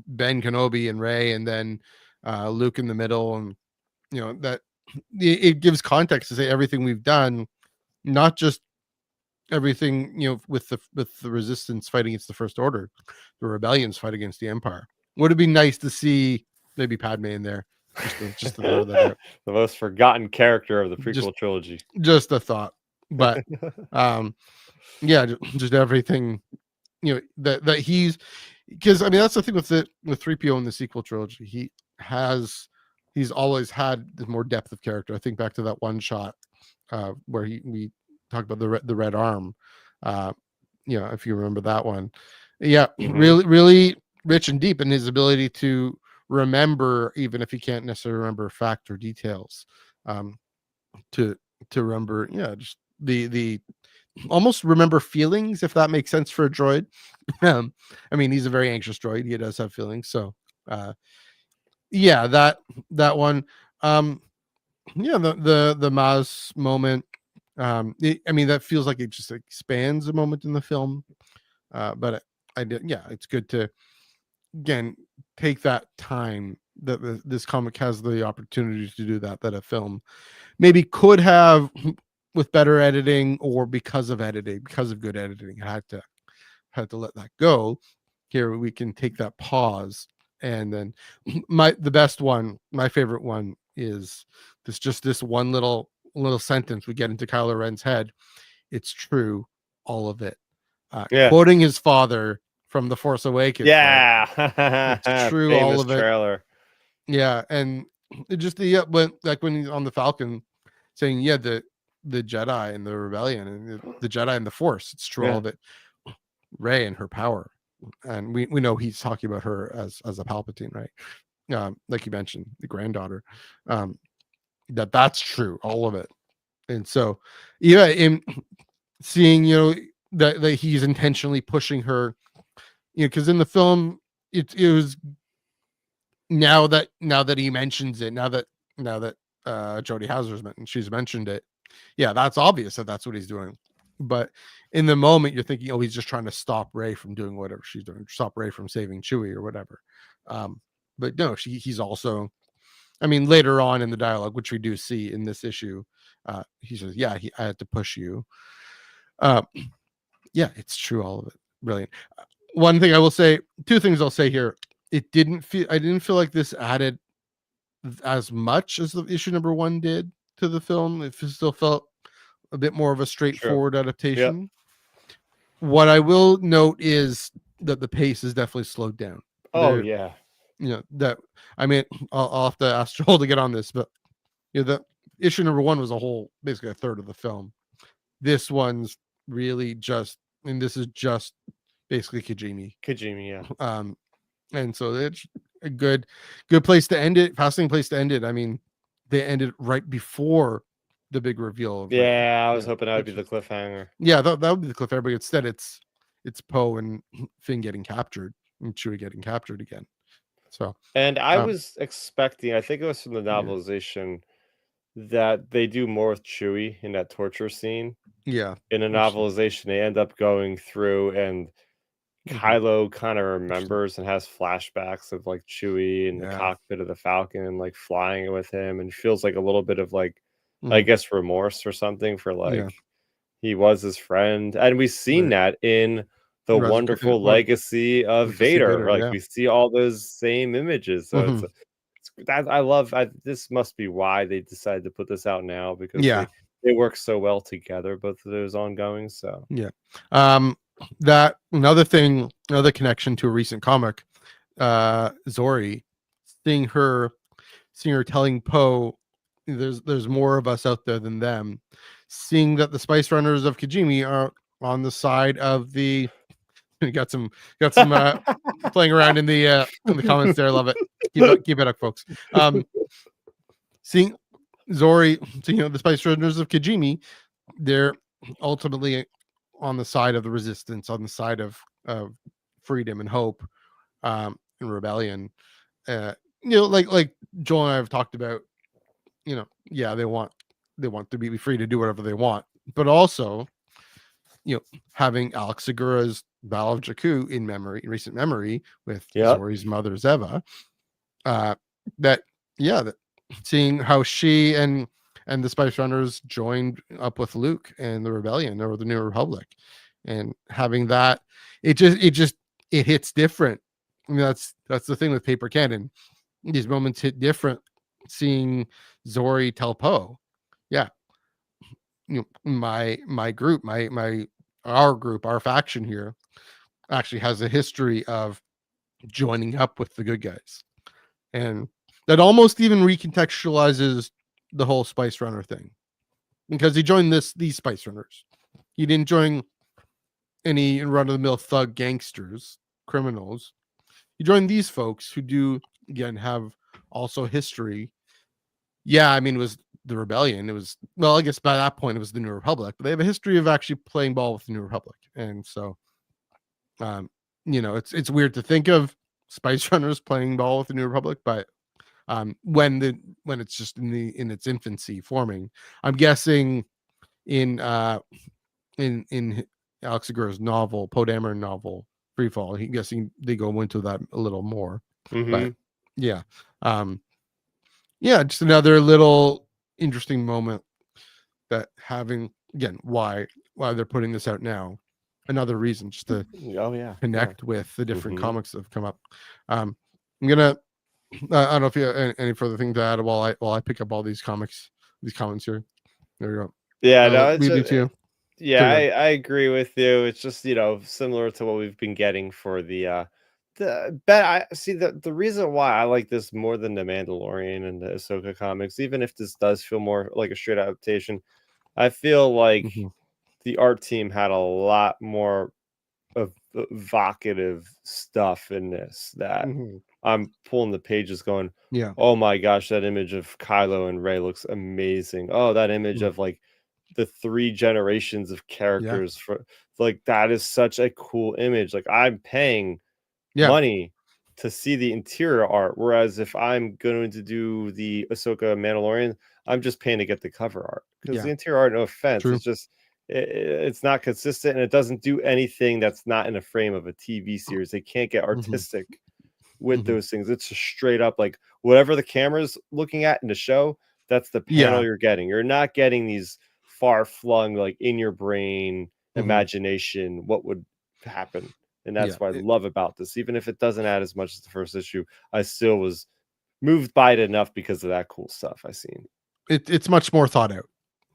Ben Kenobi and Rey, and then Luke in the middle, and that it gives context to say everything we've done, not just everything with the resistance fighting against the First Order, the rebellions fight against the Empire. Would it be nice to see maybe Padme in there, just to throw that out? The most forgotten character of the Just prequel trilogy. just a thought, but yeah, just everything that he's, because I mean that's the thing with 3PO in the sequel trilogy. He's always had more depth of character. I think back to that one shot where we talked about the red arm. If you remember that one, yeah, really rich and deep in his ability to remember, even if he can't necessarily remember fact or details, to remember, just the almost remember feelings, if that makes sense for a droid. I mean, he's a very anxious droid. He does have feelings. So, yeah, that one. Yeah, the Maz moment. I mean, that feels like it just expands a moment in the film. But I did, yeah, it's good to again take that time that this comic has the opportunity to do that a film maybe could have with better editing, or because of good editing, I had to let that go. Here we can take that pause, and then my favorite one is this one little sentence we get into Kylo Ren's head. It's true, all of it. Yeah. Quoting his father from The Force Awakens. Yeah. Right? It's true, Famous all of it. trailer. Yeah, and it just when he's on the Falcon saying, yeah, the Jedi and the rebellion and the Jedi and the Force. It's true, all of it. Rey and her power, and we know he's talking about her as a Palpatine, right? Like you mentioned, the granddaughter. That's true, all of it. And so, yeah, in seeing that he's intentionally pushing her, because in the film it was now that he mentions it, now that Jodie Hauser's she's mentioned it, yeah, that's obvious that that's what he's doing. But in the moment, you're thinking, oh, he's just trying to stop Rey from doing whatever she's doing, stop Rey from saving Chewie or whatever. But no, he's also, I mean, later on in the dialogue, which we do see in this issue, he says, yeah, I had to push you. Yeah, it's true, all of it. Brilliant. One thing I will say, two things I'll say here. I didn't feel like this added as much as the issue number 1 did to the film. It still felt a bit more of a straightforward adaptation. Yep. What I will note is that the pace is definitely slowed down. Yeah. That, I mean, I'll have to ask Joel to get on this, but the issue number 1 was basically a third of the film. This one's really just, and this is just basically Kijimi, yeah. And so it's a good place to end it. Fascinating place to end it. I mean, they ended right before the big reveal. I was hoping that would be the cliffhanger. Yeah, that would be the cliffhanger, but instead it's Poe and Finn getting captured and Chewie getting captured again. So, and I was expecting, I think it was from the novelization, that they do more with Chewie in that torture scene. Yeah. In a novelization, they end up going through, and Kylo kind of remembers and has flashbacks of like Chewie in the cockpit of the Falcon and like flying with him, and feels like a little bit of like, I guess, remorse or something for like he was his friend. And we've seen that in the wonderful legacy of Vader. Like we see all those same images. So this must be why they decided to put this out now, because they work so well together, both of those ongoing. So that another connection to a recent comic, Zori, seeing her telling Poe there's more of us out there than them, seeing that the Spice Runners of Kijimi are on the side of the got some playing around in the comments there. Love it. Keep it up, folks. Seeing Zori, the Spice Runners of Kijimi, they're ultimately on the side of the resistance, on the side of freedom and hope, and rebellion. Like Joel and I have talked about, they want to be free to do whatever they want, but also, having Alex Segura's Battle of Jakku in recent memory with Zori's mother Zeva, that seeing how she and the Spice Runners joined up with Luke and the Rebellion or the New Republic, and having that, it hits different. I mean, that's the thing with Paper Cannon. These moments hit different. Seeing Zori tell Poe, my group, our faction here actually has a history of joining up with the good guys, and that almost even recontextualizes the whole Spice Runner thing, because he joined these Spice Runners. He didn't join any run-of-the-mill thug gangsters, criminals. He joined these folks who do, again, have also history. I mean, it was the Rebellion. It was, well, I guess by that point it was the New Republic, but they have a history of actually playing ball with the New Republic. And so, it's weird to think of Spice Runners playing ball with the New Republic, but when it's just in its infancy forming, I'm guessing in Alex Segura's novel, Poe Dameron novel, Freefall, I'm guessing they go into that a little more. But just another little interesting moment that having, again, why they're putting this out now. Another reason just to connect with the different comics that have come up. I'm gonna, I don't know if you have any further thing to add while I pick up all these comments here. There you go. I agree with you. It's just, similar to what we've been getting for the I see the reason why I like this more than the Mandalorian and the Ahsoka comics, even if this does feel more like a straight adaptation, I feel like Mhm. the art team had a lot more evocative stuff in this that Mhm. I'm pulling the pages going, Yeah. oh my gosh, that image of Kylo and Rey looks amazing. Oh, that image Mm. of like the 3 generations of Yeah. characters for like that is such a cool image. Like I'm paying Yeah. money to see the interior art, whereas if I'm going to do the Ahsoka Mandalorian, I'm just paying to get the cover art because the Yeah. interior art, no offense, True. it's just it's not consistent and it doesn't do anything that's not in a frame of a TV series. They can't get Mhm. artistic with Mhm. those things. It's just straight up like whatever the camera's looking at in the show, that's the panel Yeah. you're getting. You're not getting these far flung, like in your brain Mhm. imagination, what would happen. And Yeah. that's what I love about this. Even if it doesn't add as much as the first issue, I still was moved by it enough because of that cool stuff I seen. It's much more thought out.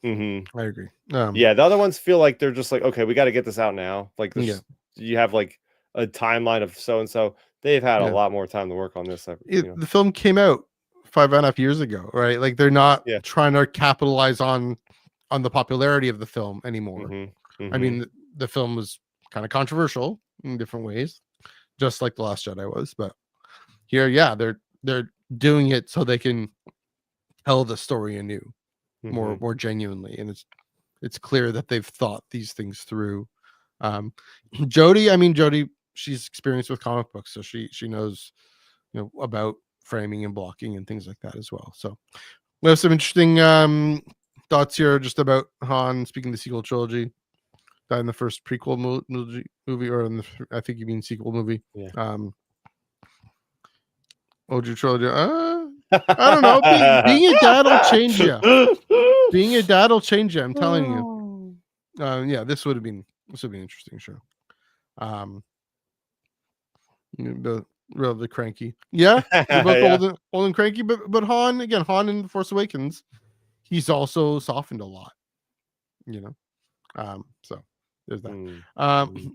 Hmm. I agree. Yeah, the other ones feel like they're just like, okay, we got to get this out now. Like Yeah. this, you have like a timeline of so and so. They've had a Yeah. lot more time to work on this. The film came out 5.5 years ago, right? Like they're not Yeah. trying to capitalize on the popularity of the film anymore. Mm-hmm. I mean, the film was kind of controversial in different ways, just like The Last Jedi was. But here, yeah, they're doing it so they can tell the story anew, more genuinely, and it's clear that they've thought these things through. Jody, she's experienced with comic books, so she knows about framing and blocking and things like that as well. So we have some interesting thoughts here just about Han. Speaking of the sequel trilogy, died in the first prequel movie, or in the, I think you mean sequel movie. Yeah. OG trilogy. I don't know. Being a dad will change you. Being a dad will change you. I'm telling you. Yeah, this would be an interesting show. Both relatively cranky. Yeah, they're both Yeah. old and cranky. But Han in The Force Awakens, he's also softened a lot. So there's that. Mm.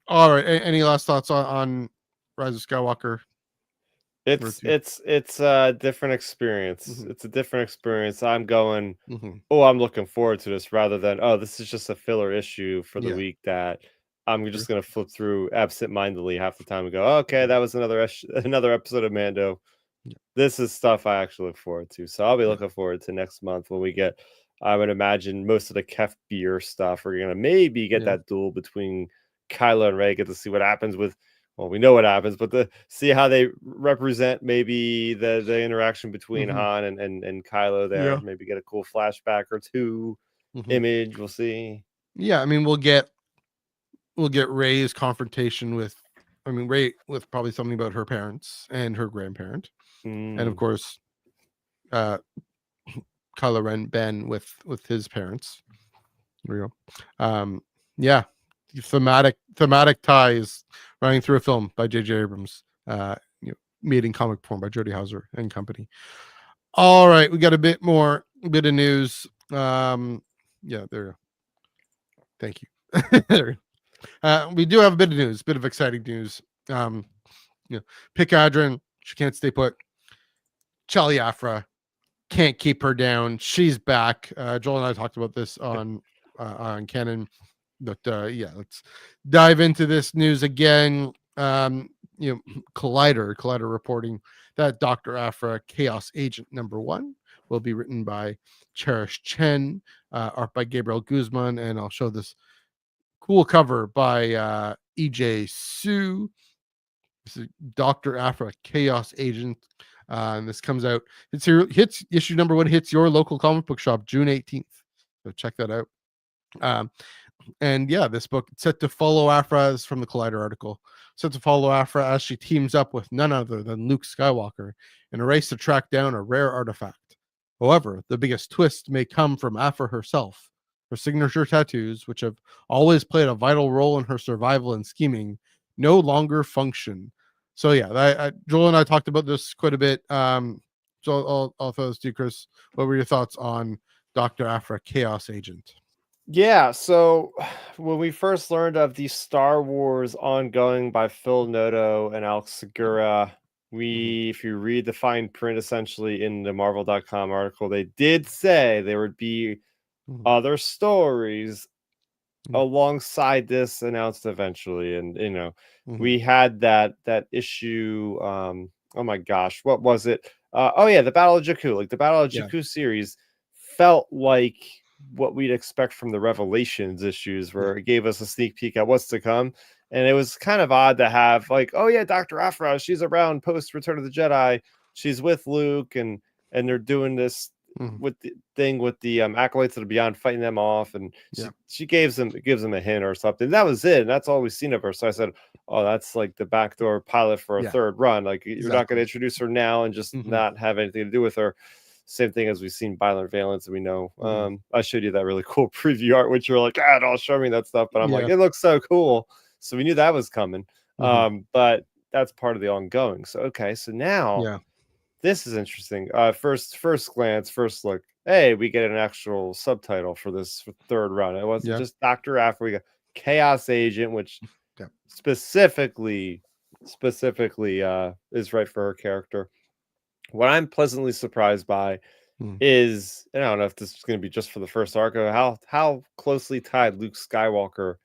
All right. Any last thoughts on Rise of Skywalker? It's a different experience. Mhm. It's a different experience. I'm going, Mm-hmm. oh, I'm looking forward to this rather than, oh, this is just a filler issue for the Yeah. week that I'm just going to flip through absent-mindedly half the time and go, oh, okay, that was another episode of Mando. Yeah. This is stuff I actually look forward to. So I'll be looking forward to next month when we get, I would imagine, most of the Kef beer stuff. We're going to maybe get that duel between Kylo and Rey, get to see what happens with, well, we know what happens, but to see how they represent maybe the interaction between Han and Kylo there. Yeah. Maybe get a cool flashback or two image. We'll see. Yeah, I mean, we'll get Rey's confrontation with, Rey with probably something about her parents and her grandparent, and of course, Kylo Ren, Ben with his parents. There you go. Yeah, thematic ties running through a film by J.J. Abrams. Meeting comic form by Jody Houser and company. All right, we got a bit of news. Yeah, there. Thank you. We do have a bit of news, bit of exciting news. Pikka Adren, she can't stay put. Charlie Afra can't keep her down. She's back. Joel and I talked about this on Canon, but yeah, let's dive into this news again. Collider reporting that Dr. Afra, Chaos Agent #1, will be written by Cherish Chen, art by Gabriel Guzman, and I'll show this cool cover by EJ Su. This is Dr. Afra, Chaos Agent. And this comes out. Hits issue #1 hits your local comic book shop June 18th. So check that out. And yeah, this book set to follow Afra is from the Collider article. Set to follow Afra as she teams up with none other than Luke Skywalker in a race to track down a rare artifact. However, the biggest twist may come from Afra herself. Her signature tattoos, which have always played a vital role in her survival and scheming, no longer function. So yeah, Joel and I talked about this quite a bit. So I'll throw this to you, Chris. What were your thoughts on Dr. Afra, Chaos Agent? Yeah, so when we first learned of the Star Wars ongoing by Phil Noto and Alex Segura, if you read the fine print essentially in the Marvel.com article, they did say there would be other stories Mhm. alongside this announced eventually. And Mhm. we had that issue. Oh my gosh, what was it? Oh yeah, the Battle of Jakku. Like the Battle of Yeah. Jakku series felt like what we'd expect from the Revelations issues, where it gave us a sneak peek at what's to come. And it was kind of odd to have like, oh yeah, Dr. Aphra, she's around post Return of the Jedi. She's with Luke, and they're doing this Mhm. with the thing with the acolytes that are beyond, fighting them off, and Yeah. she gives them a hint or something. That was it. And that's all we've seen of her. So I said, oh, that's like the backdoor pilot for a Yeah. third run. Like you're not going Exactly. to introduce her now and just Mhm. not have anything to do with her. Same thing as we've seen Violent Valence, and we know. I showed you that really cool preview art, which you're like, don't show me that stuff. But I'm like, Yeah. it looks so cool. So we knew that was coming. Mhm. But that's part of the ongoing. So okay, so now Yeah. this is interesting. First glance, first look. Hey, we get an actual subtitle for this third run. It wasn't Yeah. just Dr. Aphra. We got Chaos Agent, which Yeah. specifically is right for her character. What I'm pleasantly surprised by Mhm. is, and I don't know if this is going to be just for the first arc, of how closely tied Luke Skywalker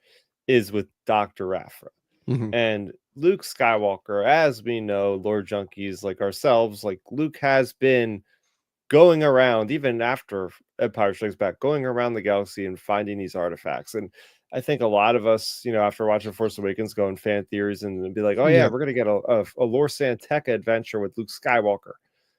is with Dr. Aphra. Mhm. And Luke Skywalker, as we know, lore junkies like ourselves, like Luke has been going around, even after Empire Strikes Back, going around the galaxy and finding these artifacts. And I think a lot of us, after watching Force Awakens, go in fan theories and be like, oh yeah, Yeah. we're going to get a Lore Santeca adventure with Luke Skywalker.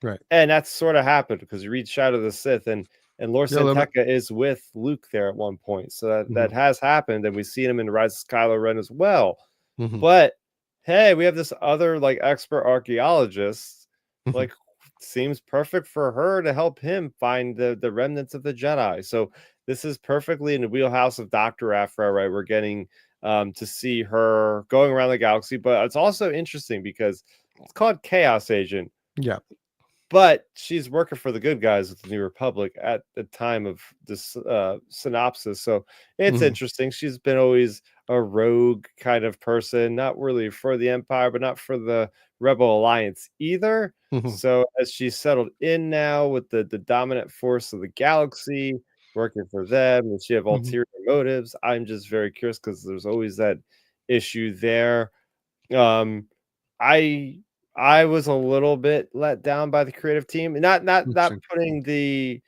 Right. And that's sort of happened because you read Shadow of the Sith, and Lore Yeah, a little bit. Santeca is with Luke there at one point. So that Mhm. has happened, and we've seen him in Rise of Kylo Ren as well. Mhm. But hey, we have this other like expert archaeologist, Mhm. like seems perfect for her to help him find the remnants of the Jedi. So this is perfectly in the wheelhouse of Dr. Aphra, right? We're getting to see her going around the galaxy, but it's also interesting because it's called Chaos Agent, Yeah. but she's working for the good guys with the New Republic at the time of this synopsis. So it's Mhm. interesting. She's been always a rogue kind of person, not really for the Empire, but not for the Rebel Alliance either. Mhm. So as she's settled in now with the dominant force of the galaxy, working for them, and she have Mhm. ulterior motives, I'm just very curious because there's always that issue there. Um, I I was a little bit let down by the creative team. Not Interesting. putting the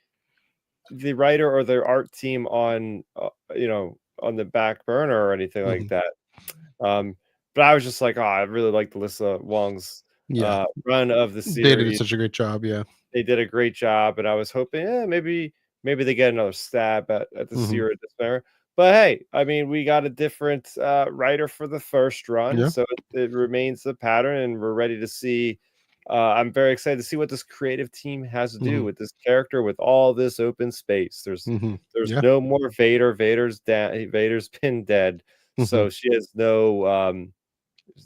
writer or the art team on on the back burner or anything like Mhm. that. But I was just like, oh, I really like Alyssa Wong's Yeah. run of the They did series. such a great job. Yeah. They did a great job, and I was hoping, maybe they get another stab at the Mhm. Seer of Despair. But hey, I mean, we got a different writer for the first run, Yeah. so it remains the pattern, and we're ready to see. I'm very excited to see what this creative team has to do Mhm. with this character, with all this open space. Mhm. There's Yeah. no more Vader. Vader's been dead, Mhm. so she has no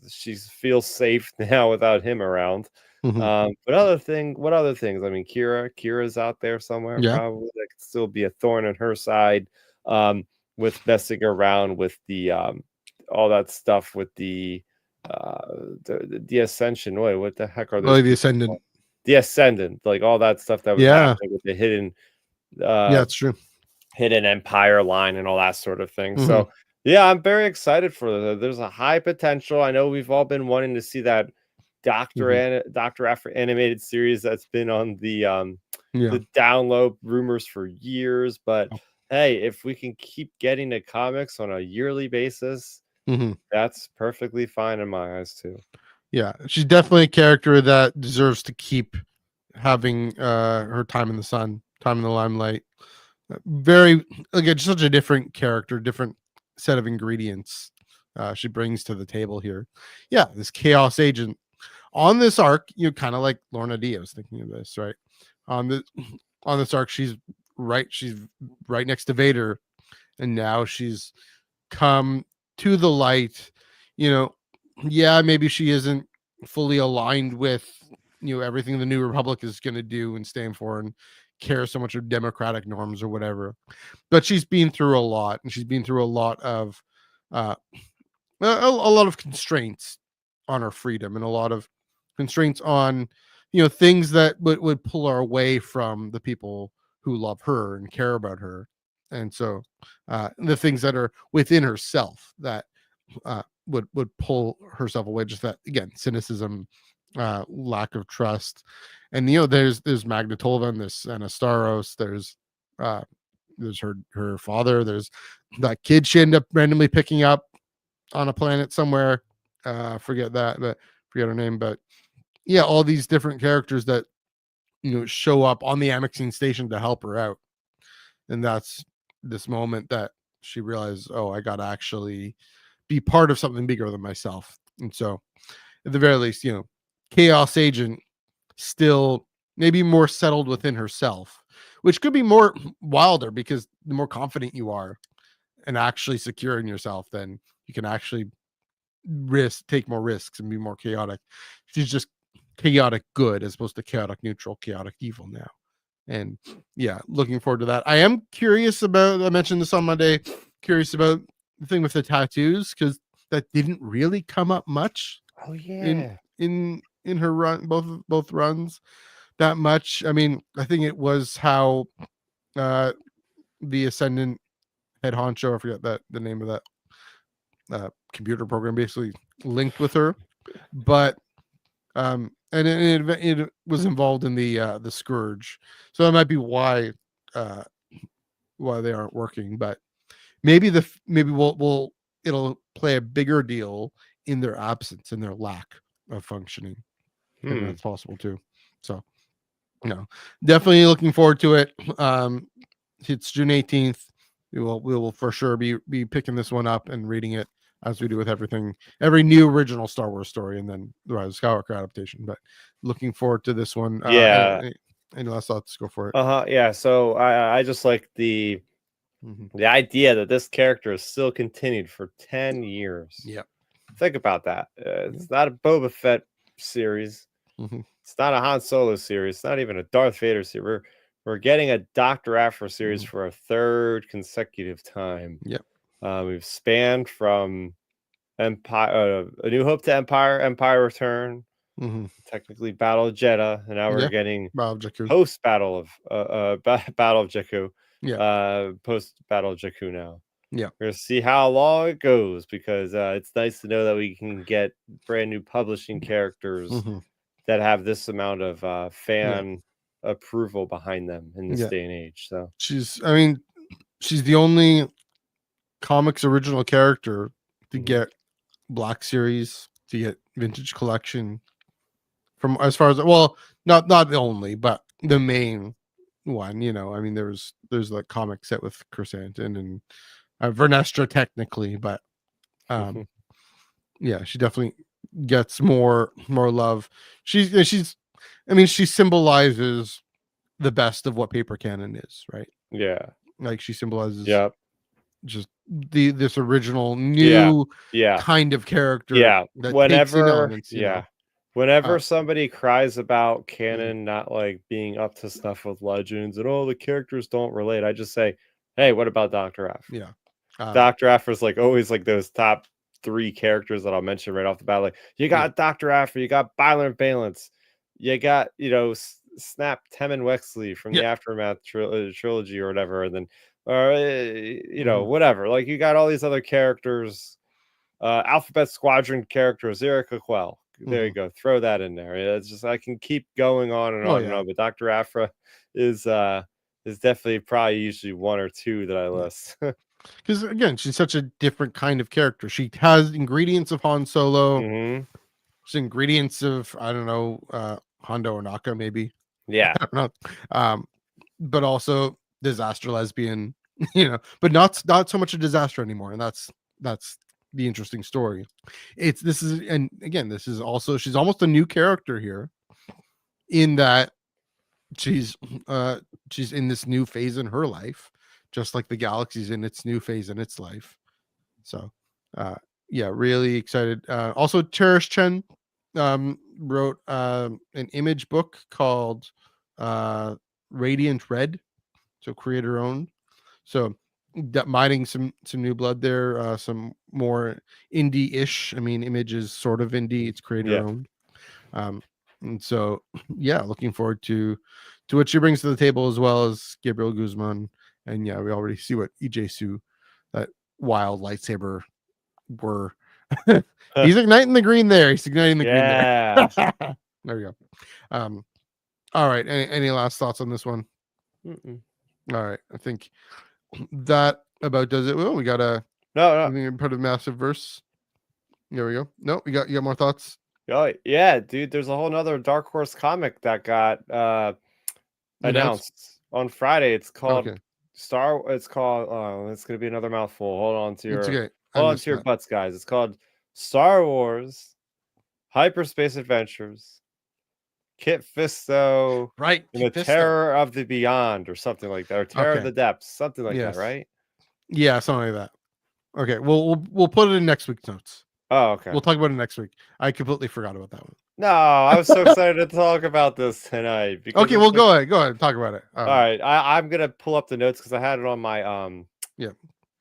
she feels safe now without him around. Mhm. What other things? I mean, Kira's out there somewhere, Yeah. probably that could still be a thorn in her side. With messing around with the all that stuff with uh the ascension. Wait, what the heck are those Oh, the people Ascendant. called? The ascendant, like all that stuff that was Yeah. happening with the Yeah, uh it's true. hidden empire line and all that sort of thing. Mhm. So yeah, I'm very excited for there's a high potential. I know we've all been wanting to see that Mhm. Dr. Aphra animated series that's been on Yeah. the download rumors for years, but Oh. hey, if we can keep getting the comics on a yearly basis, Mhm. that's perfectly fine in my eyes too. Yeah. She's definitely a character that deserves to keep having her time in the sun, time in the limelight. Very again, such a different character, different set of ingredients she brings to the table here. Yeah, this chaos agent on this arc, kind of like Lourna Dee. I was thinking of this, right? On the on this arc, she's right next to Vader, and now she's come to the light. You know, yeah, maybe she isn't fully aligned with everything the New Republic is going to do and stand for, and care so much of democratic norms or whatever. But she's been through a lot, and she's been through a lot of uh, a lot of constraints on her freedom, and a lot of constraints on things that would pull her away from the people who love her and care about her. And so the things that are within herself that would pull herself away, just that, again, cynicism, lack of trust. And there's Magnitova, and there's Anastaros, there's her father, there's that kid she ended up randomly picking up on a planet somewhere, forget her name, but yeah, all these different characters that show up on the Amexine station to help her out. And that's this moment that she realized, oh, I gotta actually be part of something bigger than myself. And so at the very least, Chaos Agent still maybe more settled within herself, which could be more wilder, because the more confident you are and actually secure in yourself, then you can actually take more risks and be more chaotic. She's just chaotic good as opposed to chaotic neutral, chaotic evil now. And yeah, looking forward to that. I am curious about, I mentioned this on Monday, curious about the thing with the tattoos, because that didn't really come up much. Oh yeah. In her run, both runs, that much. I mean, I think it was how the Ascendant head honcho, I forget the name of that computer program, basically linked with her, but and it was involved in the Scourge, so that might be why they aren't working. But maybe it'll play a bigger deal in their absence, in their lack of functioning. I think that's possible too. So definitely looking forward to it. It's June 18th. We will for sure be picking this one up and reading it, as we do with every new original Star Wars story, and then the Rise of Skywalker adaptation. But looking forward to this one. Any last thoughts? Go for it. Yeah. So I just like the idea that this character is still continued for 10 years. Yeah. Think about that. It's not a Boba Fett series. It's not a Han Solo series. It's not even a Darth Vader series. We're getting a Dr. Aphra series for a third consecutive time. Yep. We've spanned from Empire, A New Hope to Empire Return, technically Battle of Jeddah, and now we're getting post Battle of Battle of Jakku. Post Battle of Jakku now. Yeah, we're gonna see how long it goes, because it's nice to know that we can get brand new publishing characters that have this amount of fan approval behind them in this day and age. So she's the only comics original character to get Black Series, to get Vintage Collection, from as far as, well, not the only, but the main one. There's like comic set with Chris Anton and Vernestra technically, but she definitely gets more love. She symbolizes the best of what paper canon is, right? Yeah, like she symbolizes just this original new kind of character. That whenever somebody cries about canon not like being up to snuff with Legends and the characters don't relate, I just say, hey, what about Dr. Aphra? Dr. Aphra's like always like those top 3 characters that I'll mention right off the bat. Like, you got Dr. Aphra, you got Violent Valence, you got Snap Temmin Wexley from the Aftermath trilogy or whatever, and then whatever. Like, you got all these other characters, Alphabet Squadron characters, Erica Quell. There you go. Throw that in there. It's just, I can keep going on and on and on. But Dr. Aphra is definitely probably usually 1 or 2 that I list. Because again, she's such a different kind of character. She has ingredients of Han Solo. She's ingredients of, I don't know, Hondo or Naka, maybe. Yeah. I don't know. But also disaster lesbian, but not so much a disaster anymore. And that's the interesting story. This is also, she's almost a new character here, in that she's in this new phase in her life, just like the galaxy's in its new phase in its life. So really excited. Also, Cherish Chen wrote an image book called Radiant Red, so creator owned. So mining some new blood there, some more indie-ish. Image is sort of indie, it's creator owned. And so looking forward to what she brings to the table, as well as Gabriel Guzman And yeah, we already see what Ijaisu, that wild lightsaber, were. He's igniting the green there. He's igniting the green there. There we go. All right. Any last thoughts on this one? Mm-mm. All right. I think that about does it. Well, we got a part of massive verse. There we go. No, you got more thoughts? Oh yeah, dude. There's a whole nother Dark Horse comic that got announced on Friday. It's called It's called. Oh, it's gonna be another mouthful. Hold on to your butts, guys. It's called Star Wars Hyperspace Adventures. Kit Fisto, right? And the Terror of the Beyond, or something like that, or Terror of the Depths, something like that, right? Yeah, something like that. Okay, we'll put it in next week's notes. Oh, okay. We'll talk about it next week. I completely forgot about that one. No, I was so excited to talk about this tonight. Okay, well, go ahead, talk about it. All right, I'm gonna pull up the notes because I had it on my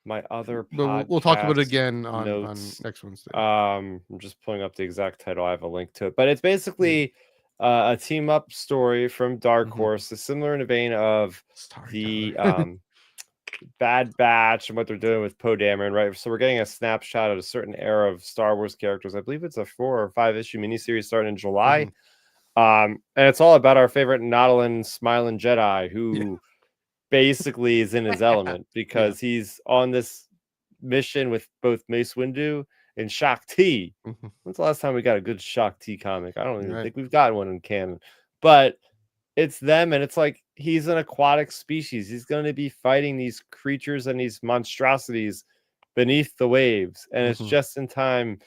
my other podcast. We'll talk about it again on next Wednesday. I'm just pulling up the exact title. I have a link to it, but it's basically a team up story from Dark Horse, similar in the vein of the Bad Batch and what they're doing with Poe Dameron, right? So we're getting a snapshot of a certain era of Star Wars characters. I believe it's a 4 or 5 issue miniseries starting in July. And it's all about our favorite Nautilin smiling Jedi who basically is in his element because he's on this mission with both Mace Windu and Shak Ti. When's the last time we got a good Shak Ti comic? I don't even think we've got one in canon, but it's them, and it's like he's an aquatic species. He's going to be fighting these creatures and these monstrosities beneath the waves, and it's just in time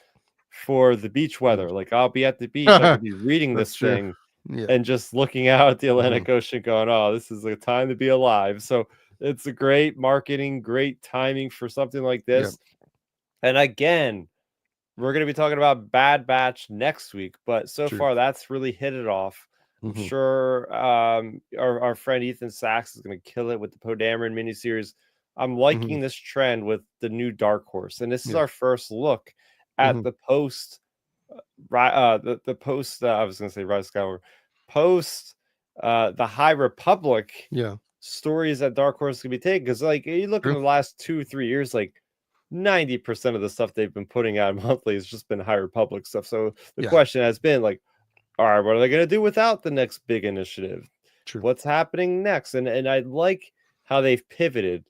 for the beach weather. Like I'll be at the beach, I could be reading this thing and just looking out at the Atlantic Ocean going, oh, this is a time to be alive. So it's a great marketing, great timing for something like this. And again, we're going to be talking about Bad Batch next week, but so far that's really hit it off. I'm sure our friend Ethan Sachs is going to kill it with the Poe Dameron miniseries. I'm liking this trend with the new Dark Horse, and this is our first look at the post. The post. I was going to say Rise Skywalker. Post the High Republic. Stories that Dark Horse can be taken, because like you look in the last 2-3 years, like 90% of the stuff they've been putting out monthly has just been High Republic stuff. So the question has been like, all right, what are they going to do without the next big initiative? What's happening next? And I like how they've pivoted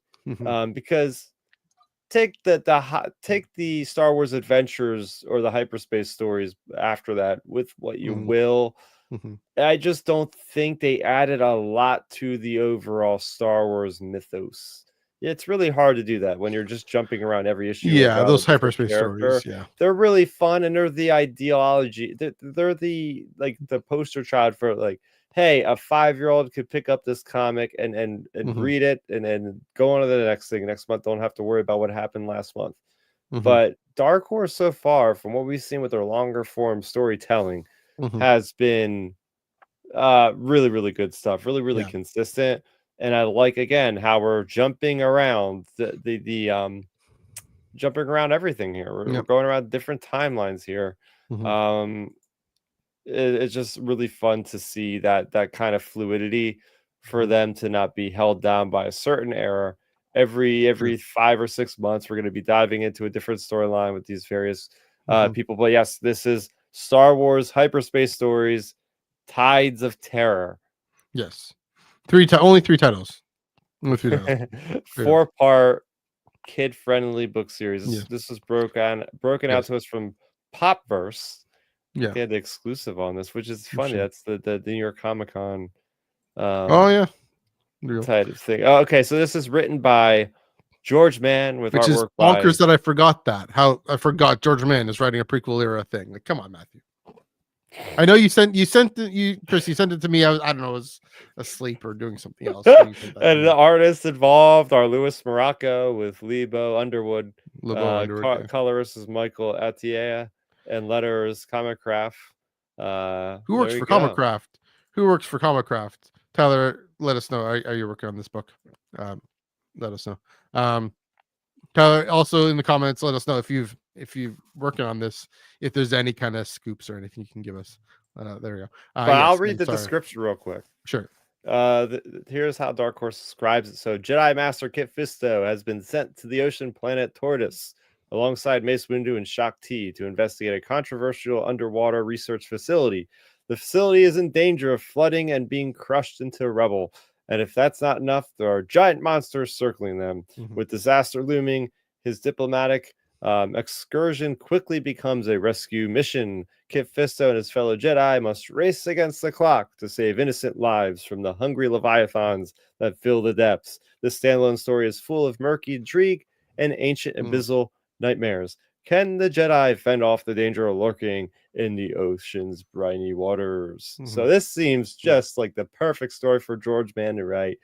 because take the Star Wars Adventures or the hyperspace stories after that with what you will. I just don't think they added a lot to the overall Star Wars mythos. It's really hard to do that when you're just jumping around every issue. Those hyperspace stories. They're really fun, and they're the ideology. They're the poster child for like, hey, a 5-year-old could pick up this comic and read it and then go on to the next thing. Next month, don't have to worry about what happened last month. But Dark Horse so far, from what we've seen with their longer form storytelling, has been really, really good stuff. Really, really consistent. And I like, again, how we're jumping around jumping around everything here. We're going around different timelines here. It's just really fun to see that kind of fluidity for them to not be held down by a certain era. Every 5 or 6 months, we're going to be diving into a different storyline with these various people. But yes, this is Star Wars Hyperspace Stories, Tides of Terror. Yes. Only 3 titles. Only 3 titles. 4-part kid-friendly book series. This was broken out to us from Popverse. They had the exclusive on this, which is funny. That's the New York Comic Con. Type of thing. Oh, okay, so this is written by George Mann with artwork bonkers that I forgot that. How I forgot George Mann is writing a prequel era thing. Like, come on, Matthew. I know Chris, you sent it to me. I don't know, I was asleep or doing something else. And the artists involved are Louis Morocco with Lebo Underwood. Colorist is Michael Attier, and letters Comicraft. Who works for Comicraft? Who works for Comicraft? Tyler, let us know. Are you working on this book? Let us know. Tyler, also in the comments, let us know if you've working on this, if there's any kind of scoops or anything you can give us. There we go. But I'll read the description real quick. Sure. Here's how Dark Horse describes it. So, Jedi Master Kit Fisto has been sent to the ocean planet Tortoise alongside Mace Windu and Shaak Ti to investigate a controversial underwater research facility. The facility is in danger of flooding and being crushed into rubble. And if that's not enough, there are giant monsters circling them. With disaster looming, his diplomatic excursion quickly becomes a rescue mission. Kit Fisto and his fellow Jedi must race against the clock to save innocent lives from the hungry leviathans that fill the depths. This standalone story is full of murky intrigue and ancient abyssal nightmares. Can the Jedi fend off the danger lurking in the ocean's briny waters? So this seems just like the perfect story for George Mann to write.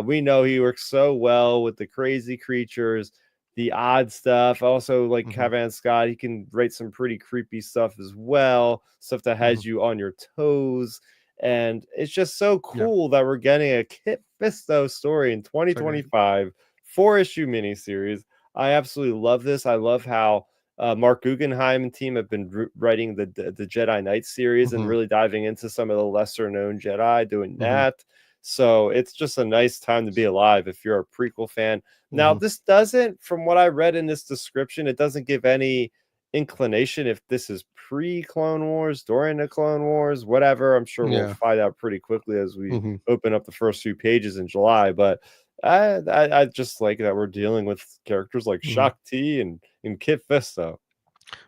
We know he works so well with the crazy creatures, the odd stuff. Also, like Cavan Scott, he can write some pretty creepy stuff as well, stuff that has you on your toes. And it's just so cool that we're getting a Kit Fisto story in 2025, 4-issue miniseries. I absolutely love this. I love how Mark Guggenheim and team have been writing the Jedi Knight series and really diving into some of the lesser known Jedi doing that. So it's just a nice time to be alive if you're a prequel fan. Now, this doesn't, from what I read in this description, it doesn't give any inclination if this is pre-Clone Wars, during the Clone Wars, whatever. I'm sure we'll find out pretty quickly as we open up the first few pages in July. But I just like that we're dealing with characters like Shaak Ti and Kit Fisto.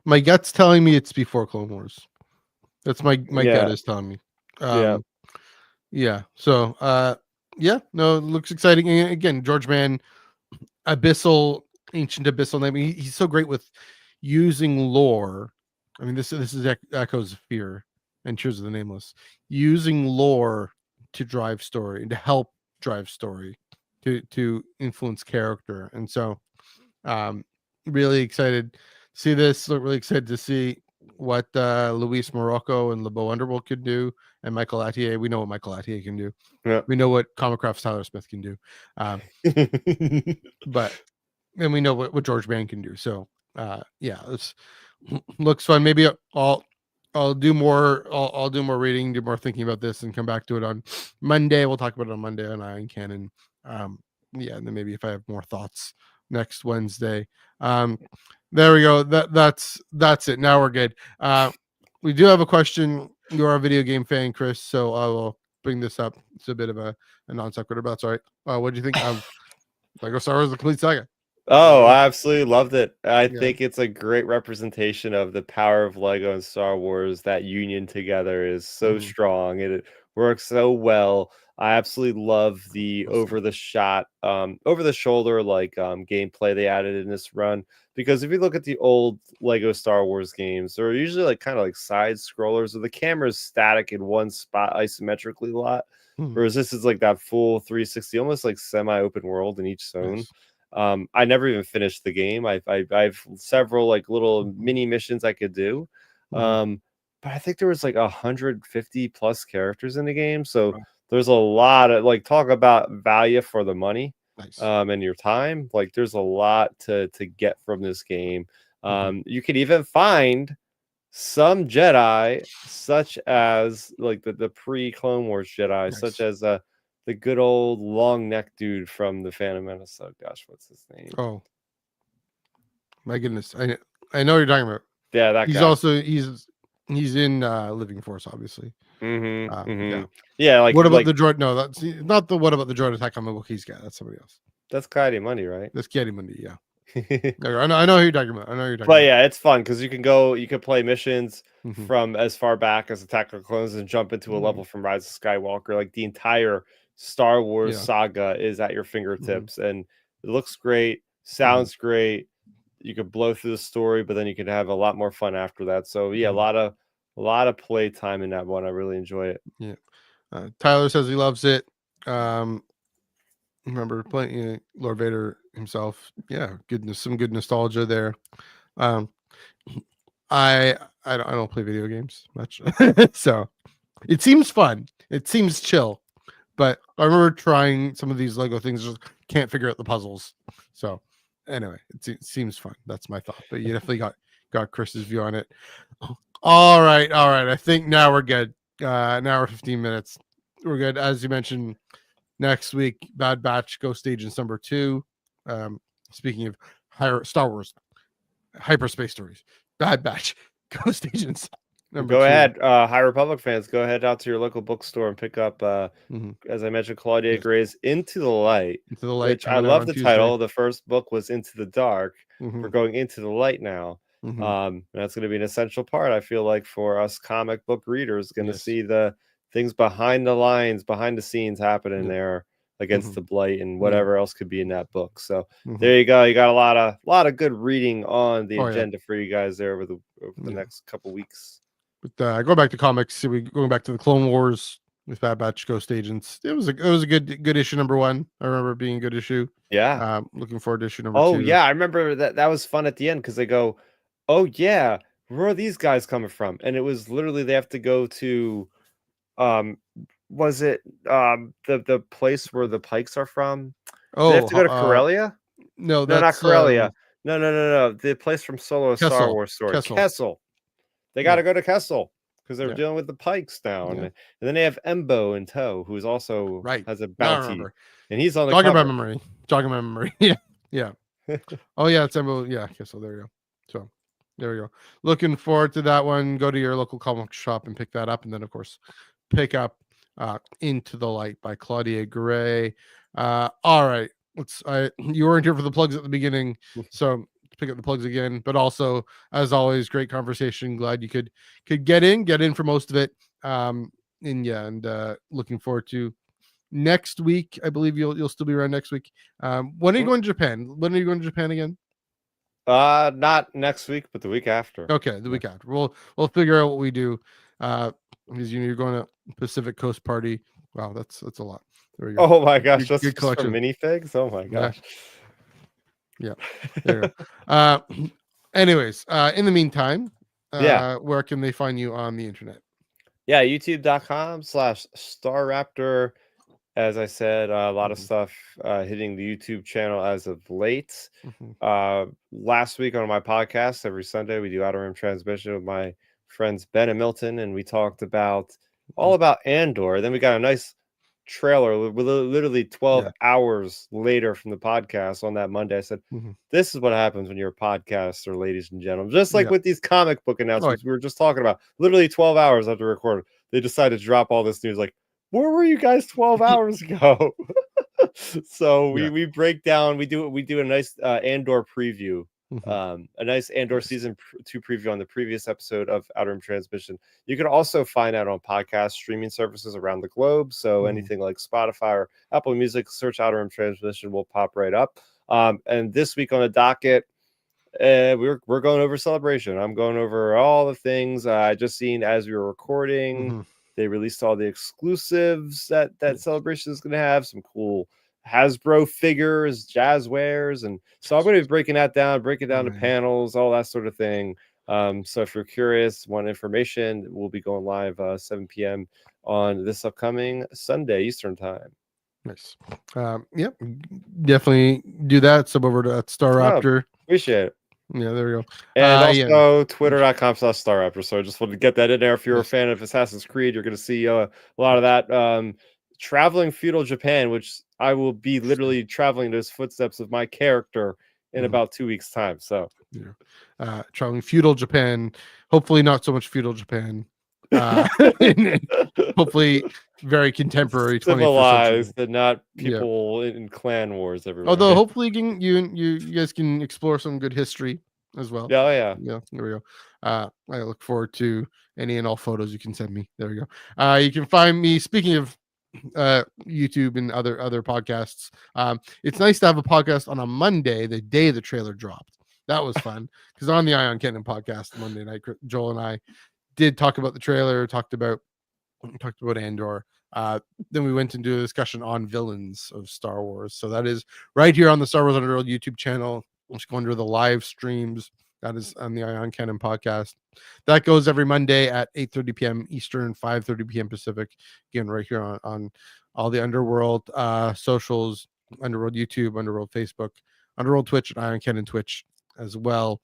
My gut's telling me it's before Clone Wars. That's my gut is telling me. Yeah. So, no, it looks exciting. And again, George Mann, ancient abyssal name. He's so great with using lore. I mean, this is Echoes of Fear and Tears of the Nameless. Using lore to drive story and to help drive story, to influence character. And so, really excited to see this. Really excited to see what Luis Morocco and LeBeau Underworld could do, and Michael Attier. We know what Michael Attier can do. We know what Comic Craft's Tyler Smith can do. But and we know what George Mann can do. So this looks fun. Maybe I'll do more. I'll do more reading, do more thinking about this, and come back to it on Monday. We'll talk about it on Monday on Iron Cannon. And then maybe if I have more thoughts next Wednesday. There we go. That's it. Now we're good. We do have a question. You are a video game fan, Chris, so I will bring this up. It's a bit of a non sequitur, but that's all right. What do you think of Lego Star Wars: The Complete Saga? Oh, I absolutely loved it. I think it's a great representation of the power of Lego and Star Wars. That union together is so strong. It works so well. I absolutely love the over the shoulder gameplay they added in this run. Because if you look at the old Lego Star Wars games, they're usually kind of like side scrollers, or the camera is static in one spot isometrically a lot. Whereas this is like that full 360, almost like semi-open world in each zone. Nice. I never even finished the game. I've several like little mini missions I could do. But I think there was like 150 plus characters in the game. So there's a lot of talk about value for the money. Nice. And your time. Like there's a lot to get from this game. You can even find some Jedi, such as like the pre-Clone Wars Jedi, such as the good old long neck dude from the Phantom Menace. Oh gosh, what's his name? Oh my goodness, I know what you're talking about. Yeah, that he's guy. Also he's in Living Force, obviously. Yeah, like what about the droid? No, that's not the what about the droid attack on the Wookiees guy. That's somebody else. That's Kaidi Mundi, right? That's Kaidi Mundi, yeah. I know who you're talking about. But yeah, it's fun because you can play missions from as far back as Attack of the Clones and jump into a level from Rise of Skywalker. Like the entire Star Wars saga is at your fingertips, and it looks great, sounds great. You could blow through the story, but then you can have a lot more fun after that. So yeah, a lot of play time in that one. I really enjoy it. Yeah. Tyler says he loves it. Remember playing Lord Vader himself. Yeah, some good nostalgia there. I don't play video games much, so it seems fun. It seems chill, but I remember trying some of these Lego things. Just can't figure out the puzzles. So anyway, it seems fun. That's my thought. But you definitely got Chris's view on it. All right. I think now we're good. An hour 15 minutes. we're good. As you mentioned, next week, Bad Batch Ghost Agents number 2. Speaking of Star Wars hyperspace stories, Bad Batch Ghost Agents number 2. Go ahead, High Republic fans. Go ahead out to your local bookstore and pick up, as I mentioned, Claudia Gray's Into the Light. Into the Light, which I love the title. The first book was Into the Dark. Mm-hmm. We're going into the light now. Mm-hmm. And that's going to be an essential part, I feel like, for us comic book readers, going to see the things behind the lines, behind the scenes happening there against the blight and whatever else could be in that book. So there you go. You got a lot of good reading on the agenda for you guys there over the next couple weeks. But going back to comics, going back to the Clone Wars with Bad Batch Ghost Agents. It was a good issue number 1. I remember it being a good issue. Yeah. Looking forward to issue number 2. Oh yeah, I remember that was fun at the end because they go, "Oh yeah, where are these guys coming from?" And it was literally they have to go to was it the place where the Pikes are from? Oh, they have to go to Corellia? No, not Corellia. No. The place from Solo a Star Wars story. Kessel. They got to go to Kessel because they're dealing with the Pikes now, and then they have Embo in tow, who's also has a bounty, and he's on the jogging my memory. yeah. Oh yeah, it's Embo. Yeah, Kessel. There you go. So there we go. Looking forward to that one. Go to your local comic shop and pick that up, and then of course pick up Into the Light by Claudia Gray. All right, you weren't here for the plugs at the beginning, so pick up the plugs again. But also, as always, great conversation. Glad you could get in for most of it. And looking forward to next week. I believe you'll still be around next week. When are you going to Japan? When are you going to Japan again? Not next week, but the week after. Okay, the week after. We'll figure out what we do. Because you're going to Pacific Coast Party. Wow, that's a lot. There we go. Oh my gosh, just for minifigs. Oh my gosh. Yeah. There you go. Anyways, in the meantime, where can they find you on the internet? Yeah, youtube.com/StarRaptor. As I said, a lot of stuff hitting the YouTube channel as of late. Last week on my podcast, every Sunday, we do Outer Rim Transmission with my friends Ben and Milton, and we talked all about Andor. Then we got a nice trailer literally 12 hours later from the podcast on that Monday. I said, this is what happens when you're a podcaster, ladies and gentlemen. Just like with these comic book announcements we were just talking about, literally 12 hours after recording, they decided to drop all this news. Like, where were you guys 12 hours ago? So we break down, we do a nice Andor preview. A nice Andor season 2 preview on the previous episode of Outer Rim Transmission. You can also find out on podcast streaming services around the globe. So anything like Spotify or Apple Music, search Outer Rim Transmission will pop right up. And this week on the docket, we're going over Celebration. I'm going over all the things I just seen as we were recording. They released all the exclusives that Celebration is going to have. Some cool Hasbro figures, Jazzwares, and so I'm going to be break it down to panels, all that sort of thing. So if you're curious, want information, we'll be going live 7 p.m. on this upcoming Sunday Eastern time. Nice. Definitely do that. Sub over to Star Raptor. Appreciate it. Yeah, there we go. And also twitter.com/StarRaptor. So I just wanted to get that in there. If you're a fan of Assassin's Creed, you're going to see a lot of that. Traveling feudal Japan, which I will be literally traveling those footsteps of my character in about 2 weeks' time. So traveling feudal Japan, hopefully not so much feudal Japan. Hopefully very contemporary, civilized, and not people in clan wars everywhere. Although hopefully you guys can explore some good history as well. Yeah. There we go. I look forward to any and all photos you can send me. There we go. You can find me, speaking of YouTube and other podcasts, it's nice to have a podcast on a Monday, the day the trailer dropped. That was fun because on the Ion Cannon podcast Monday night, Joel and I did talk about the trailer, talked about Andor. Then we went into a discussion on villains of Star Wars. So that is right here on the Star Wars Underworld YouTube channel. Just go under the live streams. That is on the Ion Cannon podcast. That goes every Monday at 8:30 p.m. Eastern, 5:30 p.m. Pacific. Again, right here on all the Underworld socials, Underworld YouTube, Underworld Facebook, Underworld Twitch, and Ion Cannon Twitch as well.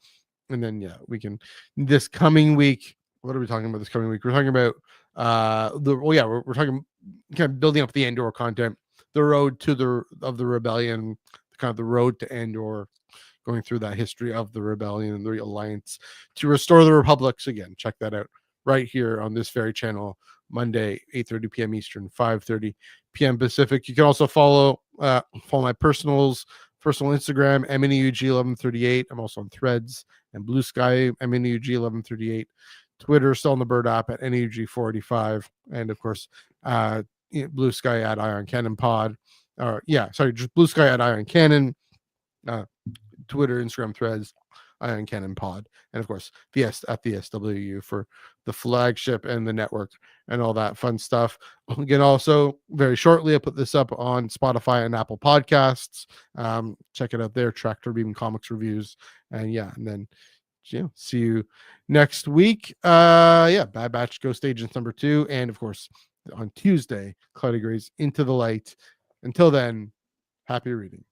And then we can this coming week. What are we talking about this coming week? We're talking about we're talking kind of building up the Andor content, the road to the rebellion, kind of the road to Andor, going through that history of the rebellion and the alliance to restore the republics again. Check that out right here on this very channel, Monday, 8:30 p.m. Eastern, 5:30 p.m. Pacific. You can also follow my personal Instagram, MNEUG1138. I'm also on Threads and Blue Sky, MNEUG1138. Twitter, still on the Bird app at NEUG485. And of course, Blue Sky at Ion Cannon Pod. Just Blue Sky at Ion Cannon. Twitter, Instagram, Threads, Ion Cannon Pod, and of course the SWU for the flagship and the network and all that fun stuff. Again, also very shortly, I put this up on Spotify and Apple Podcasts. Check it out there. Tractor Beam Comics reviews, and then see you next week. Bad Batch Ghost Agents #2, and of course on Tuesday, Cloudy Grays Into the Light. Until then, happy reading.